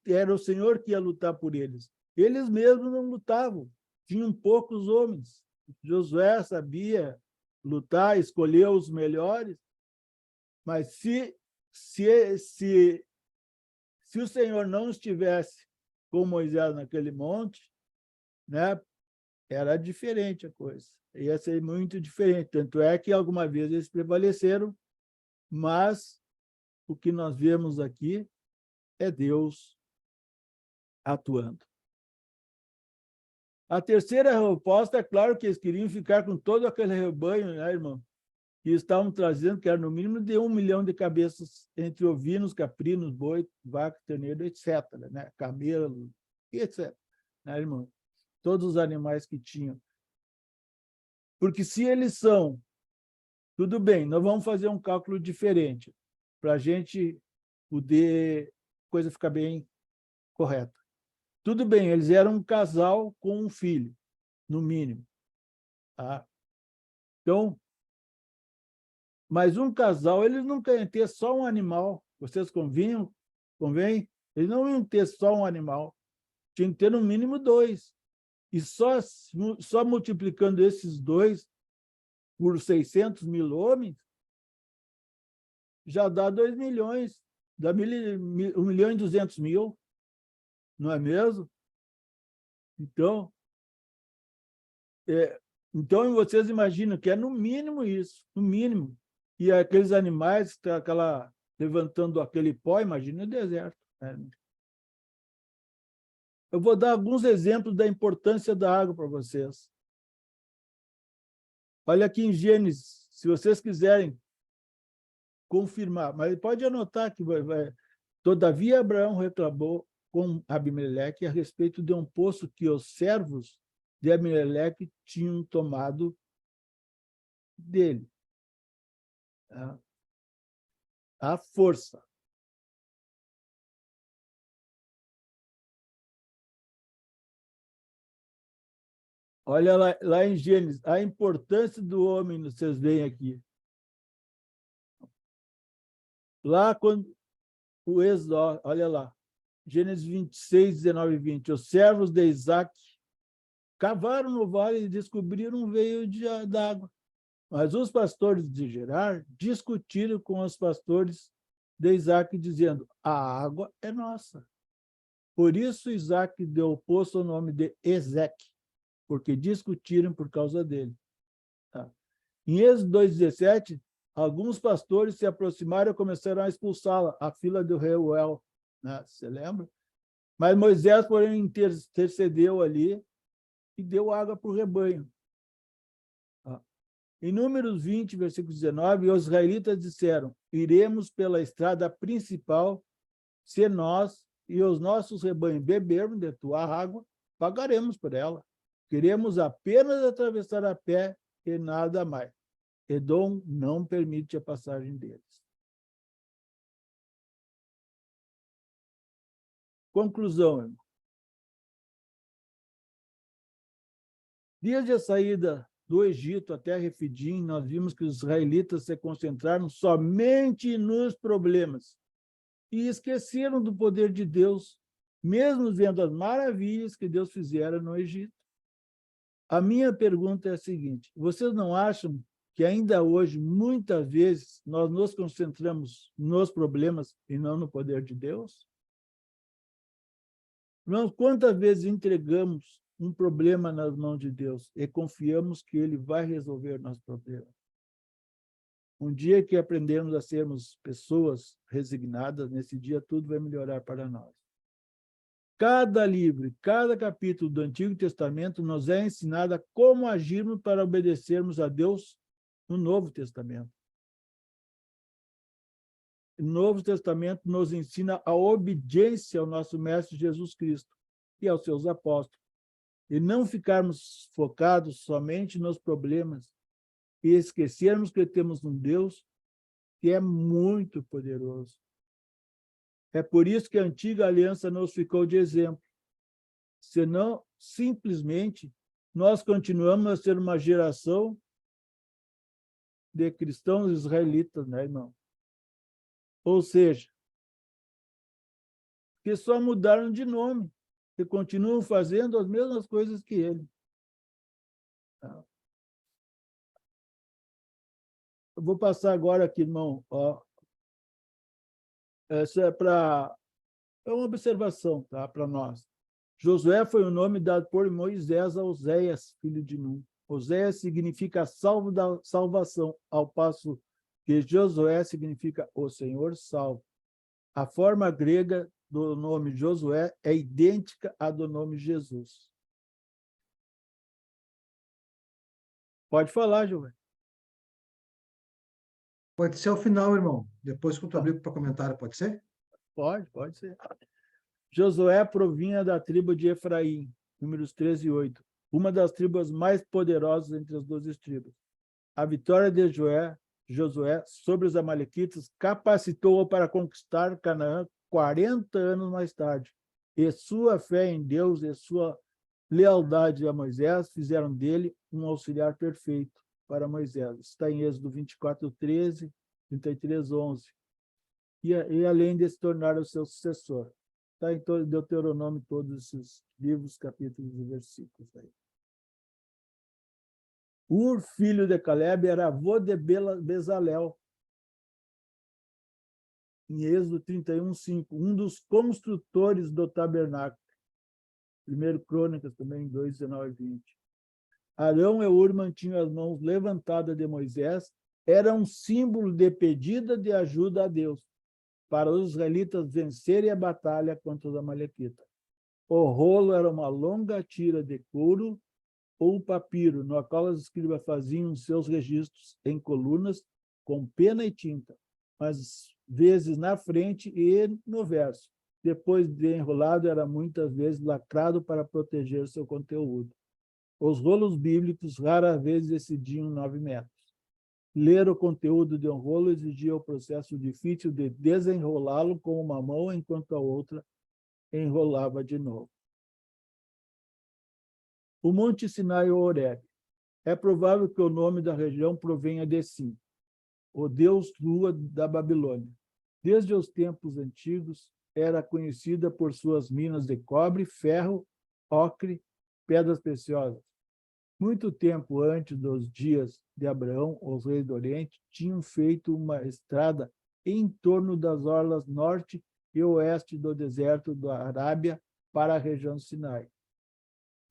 era o Senhor que ia lutar por eles. Eles mesmos não lutavam, tinham poucos homens. Josué sabia lutar, escolheu os melhores, mas se o Senhor não estivesse com Moisés naquele monte, né, era diferente a coisa. Ia ser muito diferente. Tanto é que alguma vez eles prevaleceram, mas o que nós vemos aqui é Deus atuando. A terceira resposta, é claro que eles queriam ficar com todo aquele rebanho, né, irmão? Que estavam trazendo, que era no mínimo de 1 milhão de cabeças, entre ovinos, caprinos, boi, vaca, terneiro, etc., né? Camelo, etc., né, irmão? Todos os animais que tinham. Porque se eles são, tudo bem, nós vamos fazer um cálculo diferente, para a gente poder coisa ficar bem correta. Tudo bem, eles eram um casal com um filho, no mínimo. Tá? Então, mas um casal, eles nunca iam ter só um animal. Vocês convém? Eles não iam ter só um animal. Tinha que ter no mínimo 2. E só multiplicando esses 2 por 600 mil homens, já dá 2 milhões. Dá 1.200.000, não é mesmo? Então, vocês imaginam que é no mínimo isso, no mínimo. E aqueles animais, levantando aquele pó, imagina o deserto. Né? Eu vou dar alguns exemplos da importância da água para vocês. Olha aqui em Gênesis, se vocês quiserem confirmar, mas pode anotar que vai. Todavia, Abraão reclamou com Abimeleque a respeito de um poço que os servos de Abimeleque tinham tomado dele. À força. Olha lá em Gênesis, a importância do homem, vocês veem aqui. Lá, quando o Êxodo, olha lá, Gênesis 26, 19 e 20. Os servos de Isaac cavaram no vale e descobriram um veio d'água. Mas os pastores de Gerar discutiram com os pastores de Isaac, dizendo: a água é nossa. Por isso Isaac deu ao poço o nome de Ezeque, porque discutiram por causa dele. Tá. Em Êxodo 2,17, alguns pastores se aproximaram e começaram a expulsá-la, a fila do Reuel. Né? Você lembra? Mas Moisés, porém, intercedeu ali e deu água para o rebanho. Em Números 20, versículo 19, os israelitas disseram: iremos pela estrada principal, se nós e os nossos rebanhos bebermos de tua água, pagaremos por ela. Queremos apenas atravessar a pé e nada mais. Edom não permite a passagem deles. Conclusão, irmão. Desde a saída do Egito até Refidim, nós vimos que os israelitas se concentraram somente nos problemas e esqueceram do poder de Deus, mesmo vendo as maravilhas que Deus fizera no Egito. A minha pergunta é a seguinte: vocês não acham que ainda hoje, muitas vezes, nós nos concentramos nos problemas e não no poder de Deus? Irmãos, quantas vezes entregamos um problema nas mãos de Deus e confiamos que Ele vai resolver nosso problema? Um dia que aprendemos a sermos pessoas resignadas, nesse dia tudo vai melhorar para nós. Cada livro, cada capítulo do Antigo Testamento nos é ensinado como agirmos para obedecermos a Deus no Novo Testamento. O Novo Testamento nos ensina a obediência ao nosso Mestre Jesus Cristo e aos seus apóstolos, e não ficarmos focados somente nos problemas e esquecermos que temos um Deus que é muito poderoso. É por isso que a antiga aliança nos ficou de exemplo. Senão, simplesmente, nós continuamos a ser uma geração de cristãos israelitas, né, irmão? Ou seja, que só mudaram de nome, que continuam fazendo as mesmas coisas que ele. Eu vou passar agora aqui, irmão. Ó. Essa é uma observação, tá, para nós. Josué foi o nome dado por Moisés a Oséias, filho de Num. Oséias significa salvo da salvação, ao passo que Josué significa o Senhor salvo. A forma grega do nome Josué é idêntica à do nome Jesus. Pode falar, Josué. Pode ser o final, irmão. Depois que eu abrir para comentário, pode ser? Pode ser. Josué provinha da tribo de Efraim, números 13 e 8, uma das tribos mais poderosas entre as 12 tribos. A vitória de Josué sobre os amalequitas capacitou-o para conquistar Canaã 40 anos mais tarde, e sua fé em Deus e sua lealdade a Moisés fizeram dele um auxiliar perfeito para Moisés. Está em Êxodo 24, 13, 33, 11. E além de se tornar o seu sucessor. Está em Deuteronômio, todos esses livros, capítulos e versículos. Aí. Ur, filho de Caleb, era avô de Bezalel. Em Êxodo 31, 5, um dos construtores do tabernáculo. 1 Crônicas, também, 2, 19 e 20. Arão e Ur mantinham as mãos levantadas de Moisés, era um símbolo de pedida de ajuda a Deus, para os israelitas vencerem a batalha contra os amalequitas. O rolo era uma longa tira de couro ou papiro, no qual os escribas faziam seus registros em colunas com pena e tinta, mas vezes na frente e no verso. Depois de enrolado, era muitas vezes lacrado para proteger seu conteúdo. Os rolos bíblicos rara vez excediam 9 metros. Ler o conteúdo de um rolo exigia o processo difícil de desenrolá-lo com uma mão enquanto a outra enrolava de novo. O Monte Sinai ou Horebe. É provável que o nome da região provenha de Sim, o deus lua da Babilônia. Desde os tempos antigos, era conhecida por suas minas de cobre, ferro, ocre, pedras preciosas. Muito tempo antes dos dias de Abraão, os reis do Oriente tinham feito uma estrada em torno das orlas norte e oeste do deserto da Arábia para a região Sinai.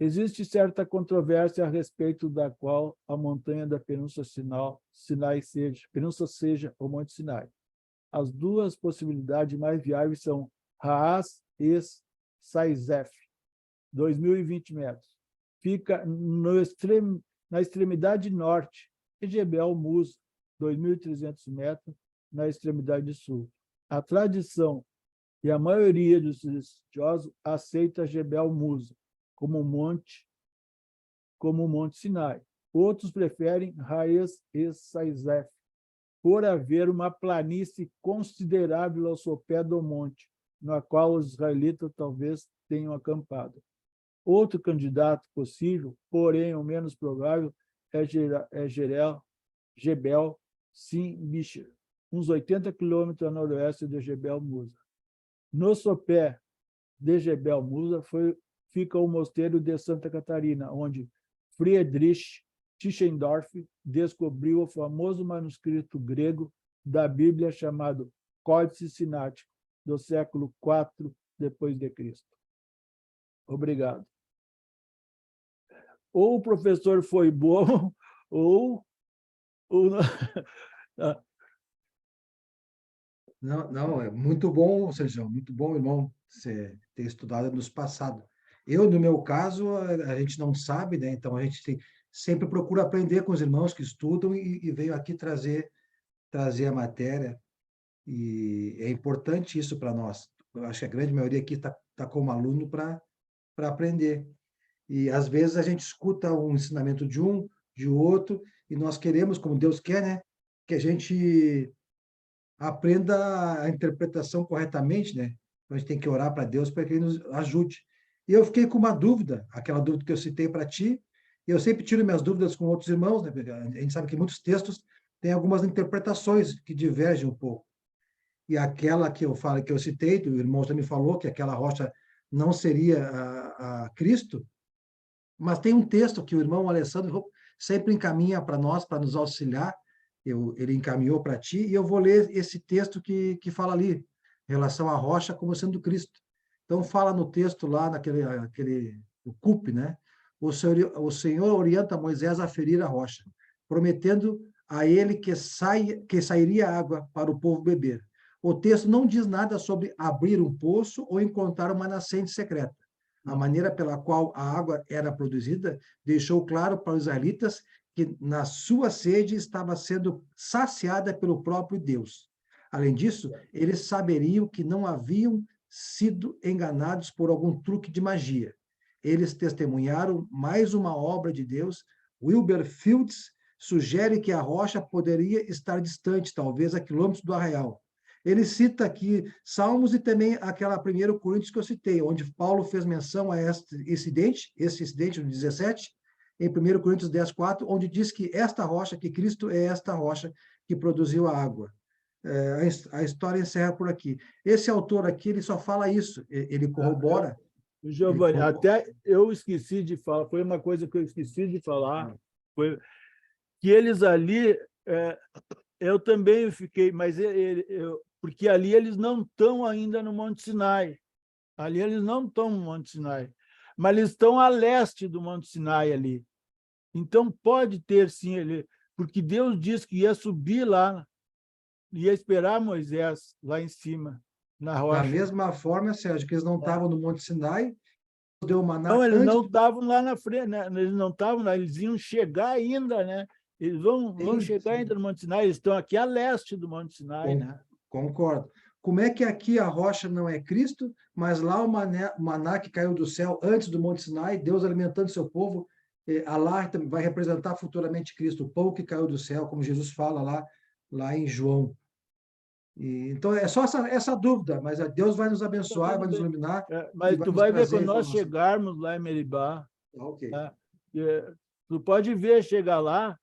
Existe certa controvérsia a respeito da qual a montanha da Península seja o Monte Sinai. As duas possibilidades mais viáveis são Haas e Saizef, 2.020 metros. Fica na extremidade norte, e Jebel Musa, 2.300 metros, na extremidade sul. A tradição e a maioria dos estudiosos aceita Jebel Musa como o Monte Sinai. Outros preferem Haas e Saizef, por haver uma planície considerável ao sopé do monte, na qual os israelitas talvez tenham acampado. Outro candidato possível, porém o menos provável, é Jebel Sim Bisher, uns 80 quilômetros a noroeste de Jebel Musa. No sopé de Jebel Musa fica o mosteiro de Santa Catarina, onde Friedrich Tischendorf descobriu o famoso manuscrito grego da Bíblia chamado Códice Sinático, do século IV depois de Cristo. Obrigado. Ou o professor foi bom, ou Não, é muito bom, Sérgio, muito bom, irmão, você ter estudado nos passado. Eu, no meu caso, a gente não sabe, né? Então a gente sempre procura aprender com os irmãos que estudam e veio aqui trazer a matéria. E é importante isso para nós. Eu acho que a grande maioria aqui tá como aluno para aprender. E às vezes a gente escuta um ensinamento de outro, e nós queremos, como Deus quer, né? Que a gente aprenda a interpretação corretamente, né? Então, a gente tem que orar para Deus para que Ele nos ajude. E eu fiquei com uma dúvida, aquela dúvida que eu citei para ti, e eu sempre tiro minhas dúvidas com outros irmãos, né? Porque a gente sabe que muitos textos têm algumas interpretações que divergem um pouco. E aquela que eu falo, que eu citei, o irmão já me falou que aquela rocha não seria a Cristo, mas tem um texto que o irmão Alessandro sempre encaminha para nós, para nos auxiliar. Ele encaminhou para ti, e eu vou ler esse texto que fala ali, em relação à rocha como sendo Cristo. Então, fala no texto lá, o CUP, né? O Senhor orienta Moisés a ferir a rocha, prometendo a ele que sairia água para o povo beber. O texto não diz nada sobre abrir um poço ou encontrar uma nascente secreta. A maneira pela qual a água era produzida deixou claro para os israelitas que na sua sede estava sendo saciada pelo próprio Deus. Além disso, eles saberiam que não haviam sido enganados por algum truque de magia. Eles testemunharam mais uma obra de Deus. Wilbur Fields sugere que a rocha poderia estar distante, talvez a quilômetros do arraial. Ele cita aqui Salmos e também aquela 1 Coríntios que eu citei, onde Paulo fez menção a esse incidente no 17, em 1 Coríntios 10, 4, onde diz que esta rocha, que Cristo é esta rocha que produziu a água. A história encerra por aqui. Esse autor aqui, ele só fala isso, ele corrobora. Giovanni, até eu esqueci de falar, foi uma coisa que eu esqueci de falar, foi que eles ali, eu também fiquei, mas porque ali eles não estão ainda no Monte Sinai. Ali eles não estão no Monte Sinai, mas eles estão a leste do Monte Sinai ali. Então, pode ter, sim, porque Deus disse que ia subir lá, ia esperar Moisés lá em cima, na rocha. Da mesma forma, Sérgio, que eles não estavam no Monte Sinai, deu maná. Não, eles não estavam lá na frente, né? Eles não estavam lá, eles iam chegar ainda, né? Eles vão chegar ainda no Monte Sinai, eles estão aqui a leste do Monte Sinai, né? Concordo. Como é que aqui a rocha não é Cristo, mas lá o maná que caiu do céu antes do Monte Sinai, Deus alimentando seu povo, Alá vai representar futuramente Cristo, o pão que caiu do céu, como Jesus fala lá em João. Então, é só essa dúvida, mas Deus vai nos abençoar, vai nos iluminar. Mas tu vai ver quando nós chegarmos lá em Meribá, okay. Tá? Tu pode ver, chegar lá,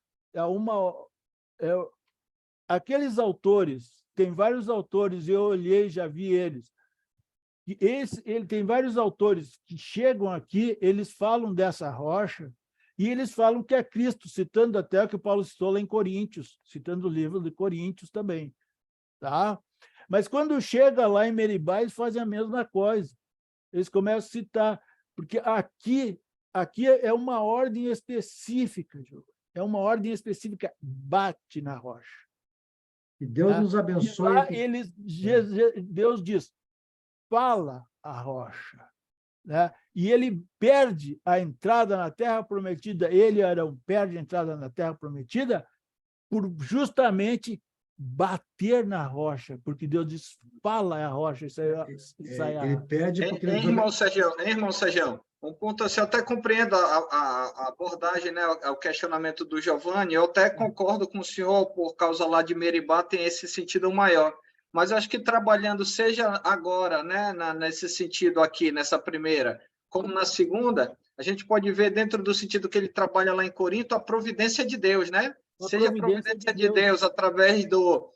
aqueles autores, tem vários autores, eu olhei, já vi eles. Ele tem vários autores que chegam aqui, eles falam dessa rocha, e eles falam que é Cristo, citando até o que o Paulo citou lá em Coríntios, citando o livro de Coríntios também. Tá? Mas quando chega lá em Meribá, eles fazem a mesma coisa. Eles começam a citar, porque aqui é uma ordem específica, é uma ordem específica, bate na rocha. Que Deus nos abençoe. Lá Deus diz, fala a rocha. Né? E ele perde a entrada na Terra Prometida, Arão, perde a entrada na Terra Prometida por justamente bater na rocha, porque Deus diz, fala a rocha. Ele perde porque... Irmão Sérgio, um ponto assim, eu até compreendo a abordagem, né, o questionamento do Giovanni, eu até concordo com o senhor, por causa lá de Meribá tem esse sentido maior, mas acho que trabalhando, seja agora, né, nesse sentido aqui, nessa primeira, como na segunda, a gente pode ver dentro do sentido que ele trabalha lá em Corinto, a providência de Deus, né? Seja a providência de Deus através do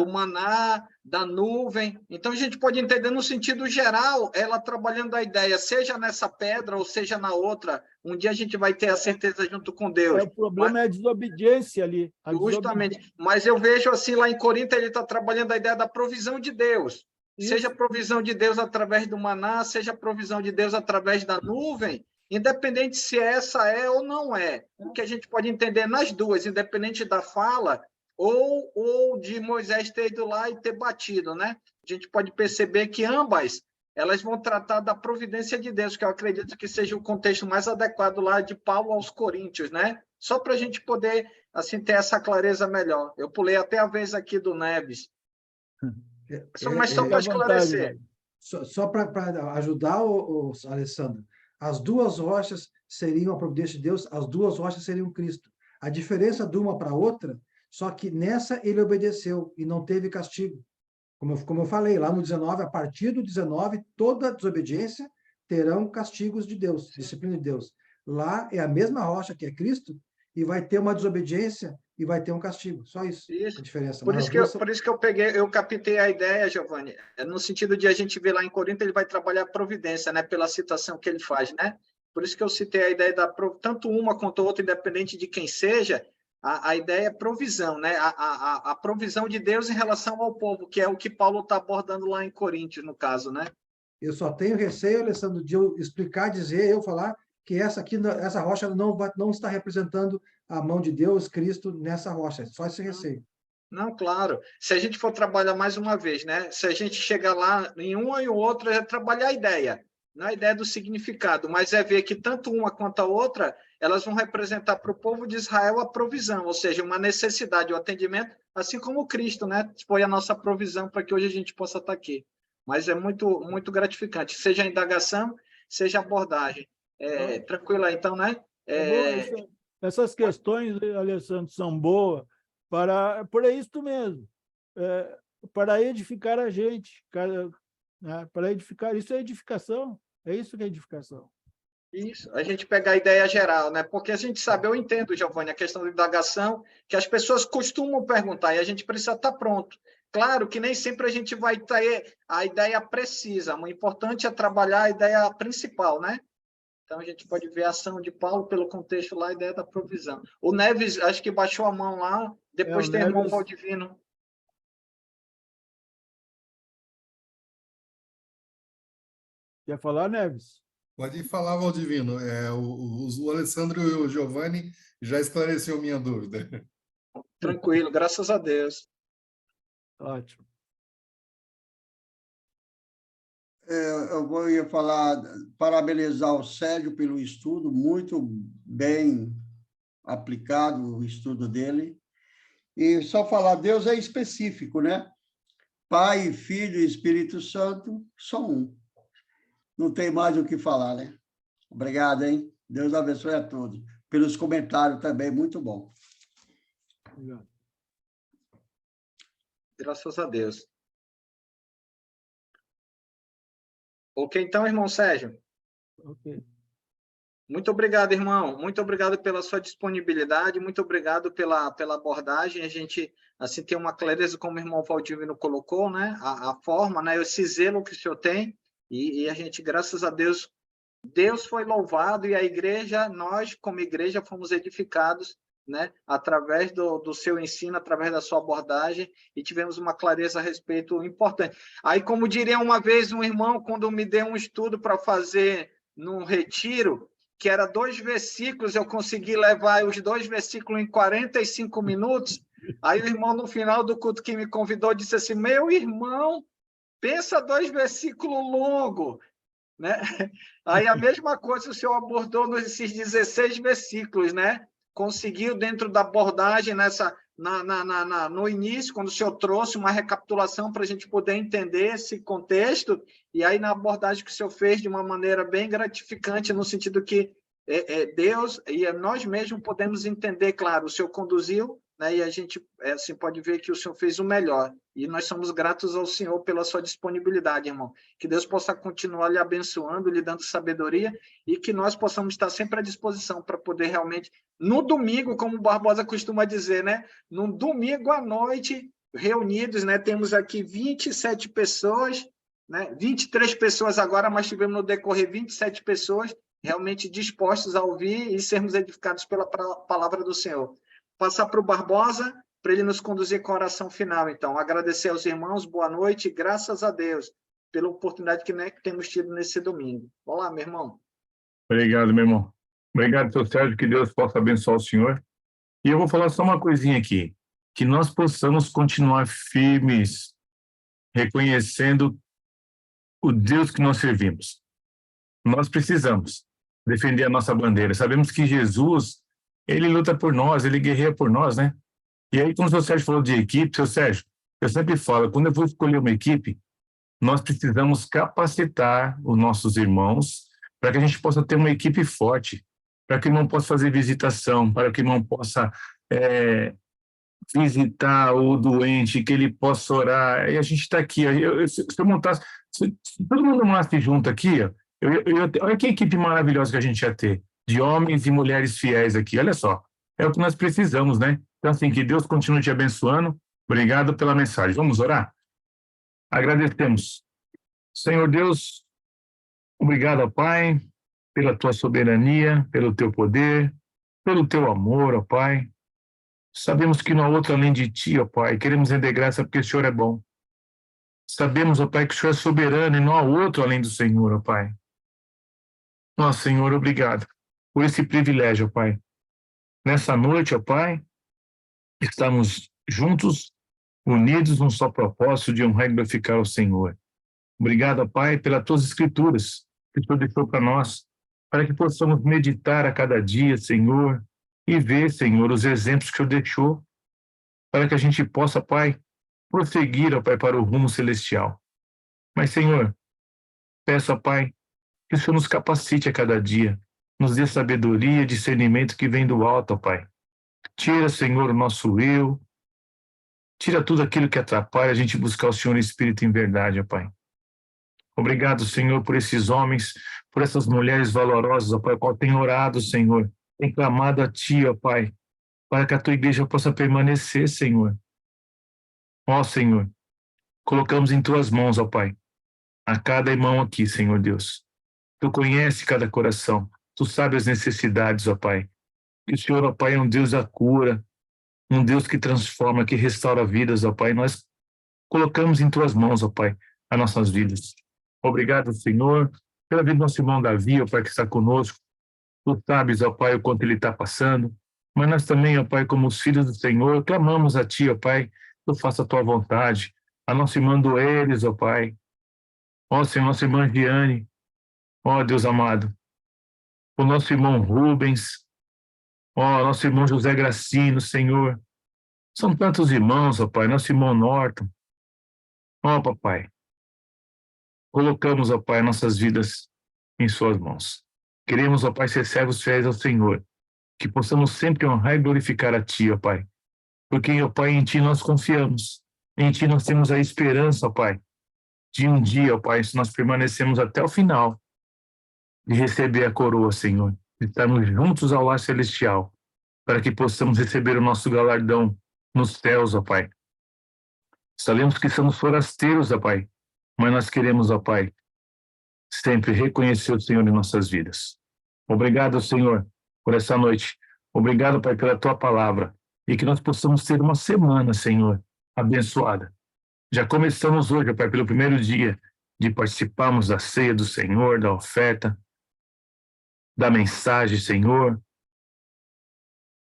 maná, da nuvem. Então, a gente pode entender no sentido geral, ela trabalhando a ideia, seja nessa pedra ou seja na outra, um dia a gente vai ter a certeza junto com Deus. O problema é a desobediência ali. Justamente. Mas eu vejo assim, lá em Corinto, ele está trabalhando a ideia da provisão de Deus. Seja a provisão de Deus através do maná, seja a provisão de Deus através da nuvem, independente se essa é ou não é. O que a gente pode entender nas duas, independente da fala, ou de Moisés ter ido lá e ter batido, né? A gente pode perceber que ambas, elas vão tratar da providência de Deus, que eu acredito que seja o contexto mais adequado lá de Paulo aos Coríntios, né? Só para a gente poder, assim, ter essa clareza melhor. Eu pulei até a vez aqui do Neves. Mas só para esclarecer. Só para ajudar, o Alessandro, as duas rochas seriam a providência de Deus, as duas rochas seriam Cristo. A diferença de uma para a outra, só que nessa ele obedeceu e não teve castigo. Como eu falei, lá no 19, a partir do 19, toda desobediência terão castigos de Deus, disciplina de Deus. Lá é a mesma rocha que é Cristo e vai ter uma desobediência e vai ter um castigo. Só isso. A diferença. Por isso que eu captei a ideia, Giovanni, no sentido de a gente ver lá em Corinto, ele vai trabalhar a providência, né, pela citação que ele faz, né? Por isso que eu citei a ideia da tanto uma quanto a outra, independente de quem seja, a ideia é provisão, né? A provisão de Deus em relação ao povo, que é o que Paulo está abordando lá em Coríntios, no caso, né? Eu só tenho receio, Alessandro, de eu explicar, dizer, eu falar que essa rocha não está representando a mão de Deus, Cristo, nessa rocha. Só esse receio. Não, claro. Se a gente for trabalhar mais uma vez, né? Se a gente chegar lá em uma e outra, é trabalhar a ideia. Não a ideia do significado, mas é ver que tanto uma quanto a outra, elas vão representar para o povo de Israel a provisão, ou seja, uma necessidade, o atendimento, assim como Cristo, né? Foi a nossa provisão para que hoje a gente possa estar aqui. Mas é muito, muito gratificante, seja a indagação, seja a abordagem. Tranquilo aí, então, né? Essas questões, Alessandro, são boas para isso mesmo, para edificar a gente, né? Para edificar. Isso é edificação, é isso que é edificação. Isso, a gente pegar a ideia geral, né? Porque a gente sabe, eu entendo, Giovanni, a questão da indagação, que as pessoas costumam perguntar e a gente precisa estar pronto. Claro que nem sempre a gente vai ter a ideia precisa, o importante é trabalhar a ideia principal, né? Então, a gente pode ver a ação de Paulo pelo contexto lá, a ideia da provisão. O Neves, acho que baixou a mão lá, depois tem o irmão Valdivino. Quer falar, Neves? Pode falar, Valdivino. O Alessandro e o Giovanni já esclareceu minha dúvida. Tranquilo, graças a Deus. Ótimo. Eu ia falar, parabenizar o Sérgio pelo estudo, muito bem aplicado o estudo dele. E só falar, Deus é específico, né? Pai, Filho e Espírito Santo são um. Não tem mais o que falar, né? Obrigado, hein? Deus abençoe a todos. Pelos comentários também, muito bom. Obrigado. Graças a Deus. Ok, então, irmão Sérgio. Ok. Muito obrigado, irmão. Muito obrigado pela sua disponibilidade, muito obrigado pela abordagem. A gente, assim, tem uma clareza, como o irmão Valdivino colocou, né? A forma, né? Esse zelo que o senhor tem. E a gente, graças a Deus, Deus foi louvado e a igreja, nós, como igreja, fomos edificados, né? Através do seu ensino, através da sua abordagem, e tivemos uma clareza a respeito importante. Aí, como diria uma vez um irmão, quando me deu um estudo para fazer num retiro, que era 2 versículos, eu consegui levar os 2 versículos em 45 minutos, aí o irmão, no final do culto que me convidou, disse assim, meu irmão, pensa 2 versículos longos, né? Aí a mesma coisa o senhor abordou nesses 16 versículos, né? Conseguiu, dentro da abordagem, no início, quando o senhor trouxe uma recapitulação para a gente poder entender esse contexto, e aí na abordagem que o senhor fez de uma maneira bem gratificante, no sentido que Deus e nós mesmos podemos entender, claro, o senhor conduziu, né? E a gente assim, pode ver que o Senhor fez o melhor. E nós somos gratos ao Senhor pela sua disponibilidade, irmão. Que Deus possa continuar lhe abençoando, lhe dando sabedoria, e que nós possamos estar sempre à disposição para poder realmente, no domingo, como o Barbosa costuma dizer, né? No domingo à noite, reunidos, né? Temos aqui 27 pessoas, né? 23 pessoas agora, mas tivemos no decorrer 27 pessoas realmente dispostos a ouvir e sermos edificados pela palavra do Senhor. Passar para o Barbosa, para ele nos conduzir com a oração final, então. Agradecer aos irmãos, boa noite, e graças a Deus pela oportunidade que temos tido nesse domingo. Vamos lá, meu irmão. Obrigado, meu irmão. Obrigado, seu Sérgio, que Deus possa abençoar o senhor. E eu vou falar só uma coisinha aqui, que nós possamos continuar firmes, reconhecendo o Deus que nós servimos. Nós precisamos defender a nossa bandeira. Sabemos que Jesus, ele luta por nós, ele guerreia por nós, né? E aí, como o seu Sérgio falou de equipe, seu Sérgio, eu sempre falo, quando eu vou escolher uma equipe, nós precisamos capacitar os nossos irmãos para que a gente possa ter uma equipe forte, para que o irmão possa fazer visitação, para que o irmão possa visitar o doente, que ele possa orar. E a gente está aqui. Se eu montasse, se todo mundo morasse junto aqui, olha que equipe maravilhosa que a gente ia ter, de homens e mulheres fiéis aqui. Olha só, é o que nós precisamos, né? Então, assim, que Deus continue te abençoando. Obrigado pela mensagem. Vamos orar? Agradecemos. Senhor Deus, obrigado, ó Pai, pela tua soberania, pelo teu poder, pelo teu amor, ó Pai. Sabemos que não há outro além de ti, ó Pai. Queremos render graça porque o Senhor é bom. Sabemos, ó Pai, que o Senhor é soberano e não há outro além do Senhor, ó Pai. Nosso Senhor, obrigado por esse privilégio, ó Pai. Nessa noite, ó Pai, estamos juntos, unidos num só propósito de honrar e glorificar o Senhor. Obrigado, ó Pai, pelas tuas escrituras que o Senhor deixou para nós, para que possamos meditar a cada dia, Senhor, e ver, Senhor, os exemplos que o Senhor deixou, para que a gente possa, Pai, prosseguir, ó Pai, para o rumo celestial. Mas, Senhor, peço, ó Pai, que o Senhor nos capacite a cada dia, nos dê sabedoria e discernimento que vem do alto, ó Pai. Tira, Senhor, o nosso eu, tira tudo aquilo que atrapalha a gente buscar o Senhor em espírito e em verdade, ó Pai. Obrigado, Senhor, por esses homens, por essas mulheres valorosas, ó Pai, qual tem orado, Senhor, tem clamado a Ti, ó Pai, para que a Tua igreja possa permanecer, Senhor. Ó Senhor, colocamos em Tuas mãos, ó Pai, a cada irmão aqui, Senhor Deus. Tu conhece cada coração, Tu sabes as necessidades, ó Pai. E o Senhor, ó Pai, é um Deus da cura, um Deus que transforma, que restaura vidas, ó Pai. Nós colocamos em Tuas mãos, ó Pai, as nossas vidas. Obrigado, Senhor, pela vida do nosso irmão Davi, ó Pai, que está conosco. Tu sabes, ó Pai, o quanto ele está passando. Mas nós também, ó Pai, como os filhos do Senhor, clamamos a Ti, ó Pai, Tu faça a Tua vontade. A nossa irmã Doeres, ó Pai. Ó Senhor, nossa irmã Giane. Ó Deus amado. O nosso irmão Rubens. Ó, nosso irmão José Gracino, Senhor. São tantos irmãos, ó Pai. Nosso irmão Norton. Ó, Papai. Colocamos, ó Pai, nossas vidas em Suas mãos. Queremos, ó Pai, ser servos fiéis ao Senhor, que possamos sempre honrar e glorificar a Ti, ó Pai. Porque, ó Pai, em Ti nós confiamos. Em Ti nós temos a esperança, ó Pai, de um dia, ó Pai, se nós permanecemos até o final, de receber a coroa, Senhor, de estarmos juntos ao lar celestial, para que possamos receber o nosso galardão nos céus, ó Pai. Sabemos que somos forasteiros, ó Pai, mas nós queremos, ó Pai, sempre reconhecer o Senhor em nossas vidas. Obrigado, Senhor, por essa noite. Obrigado, Pai, pela Tua palavra. E que nós possamos ter uma semana, Senhor, abençoada. Já começamos hoje, ó Pai, pelo primeiro dia de participarmos da ceia do Senhor, da oferta, da mensagem, Senhor.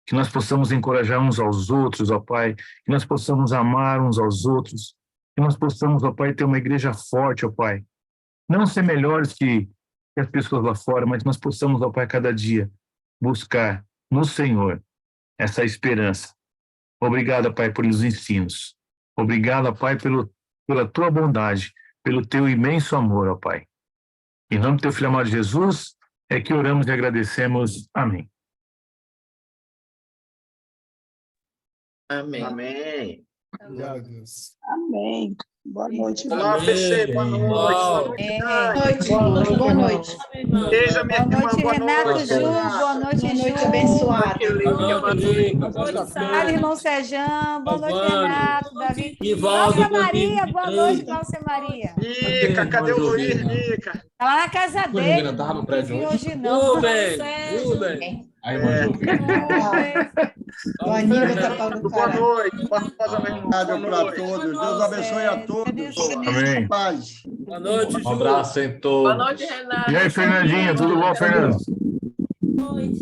Que nós possamos encorajar uns aos outros, ó Pai. Que nós possamos amar uns aos outros. Que nós possamos, ó Pai, ter uma igreja forte, ó Pai. Não ser melhores que as pessoas lá fora, mas nós possamos, ó Pai, cada dia buscar no Senhor essa esperança. Obrigado, ó Pai, pelos ensinos. Obrigado, ó Pai, pela Tua bondade, pelo Teu imenso amor, ó Pai. Em nome do Teu Filho amado Jesus, é que oramos e agradecemos. Amém. Amém. Amém. Glória a Deus. Amém. Boa noite. Olá, PC. Boa noite. Boa noite, Dani. Boa noite. Boa noite. Beijo, minha Boa irmã. noite, Boa Renato noite. Ju. Boa noite, Boa noite Ju. abençoada. Obrigada, irmão Sejão. Boa noite, Giovanni. Renato, Davi. Nivaldo, Cláudia bom dia, Maria, boa noite, Nivaldo. Cláudia Maria. Nica, cadê o Luiz, Nica? Tá lá na casa dele. Não vi hoje, não. Rubem, Rubem. Aí, irmã Ju. O Aníbal tá falando Boa noite. Barbosa, meu irmão. Boa Obrigado para noite. todos. Deus abençoe a todos. Amém. Paz. Boa noite, Ju. Um abraço em todos. Boa noite, Renato. E aí, Fernandinha, tudo bom, Fernando? Boa noite.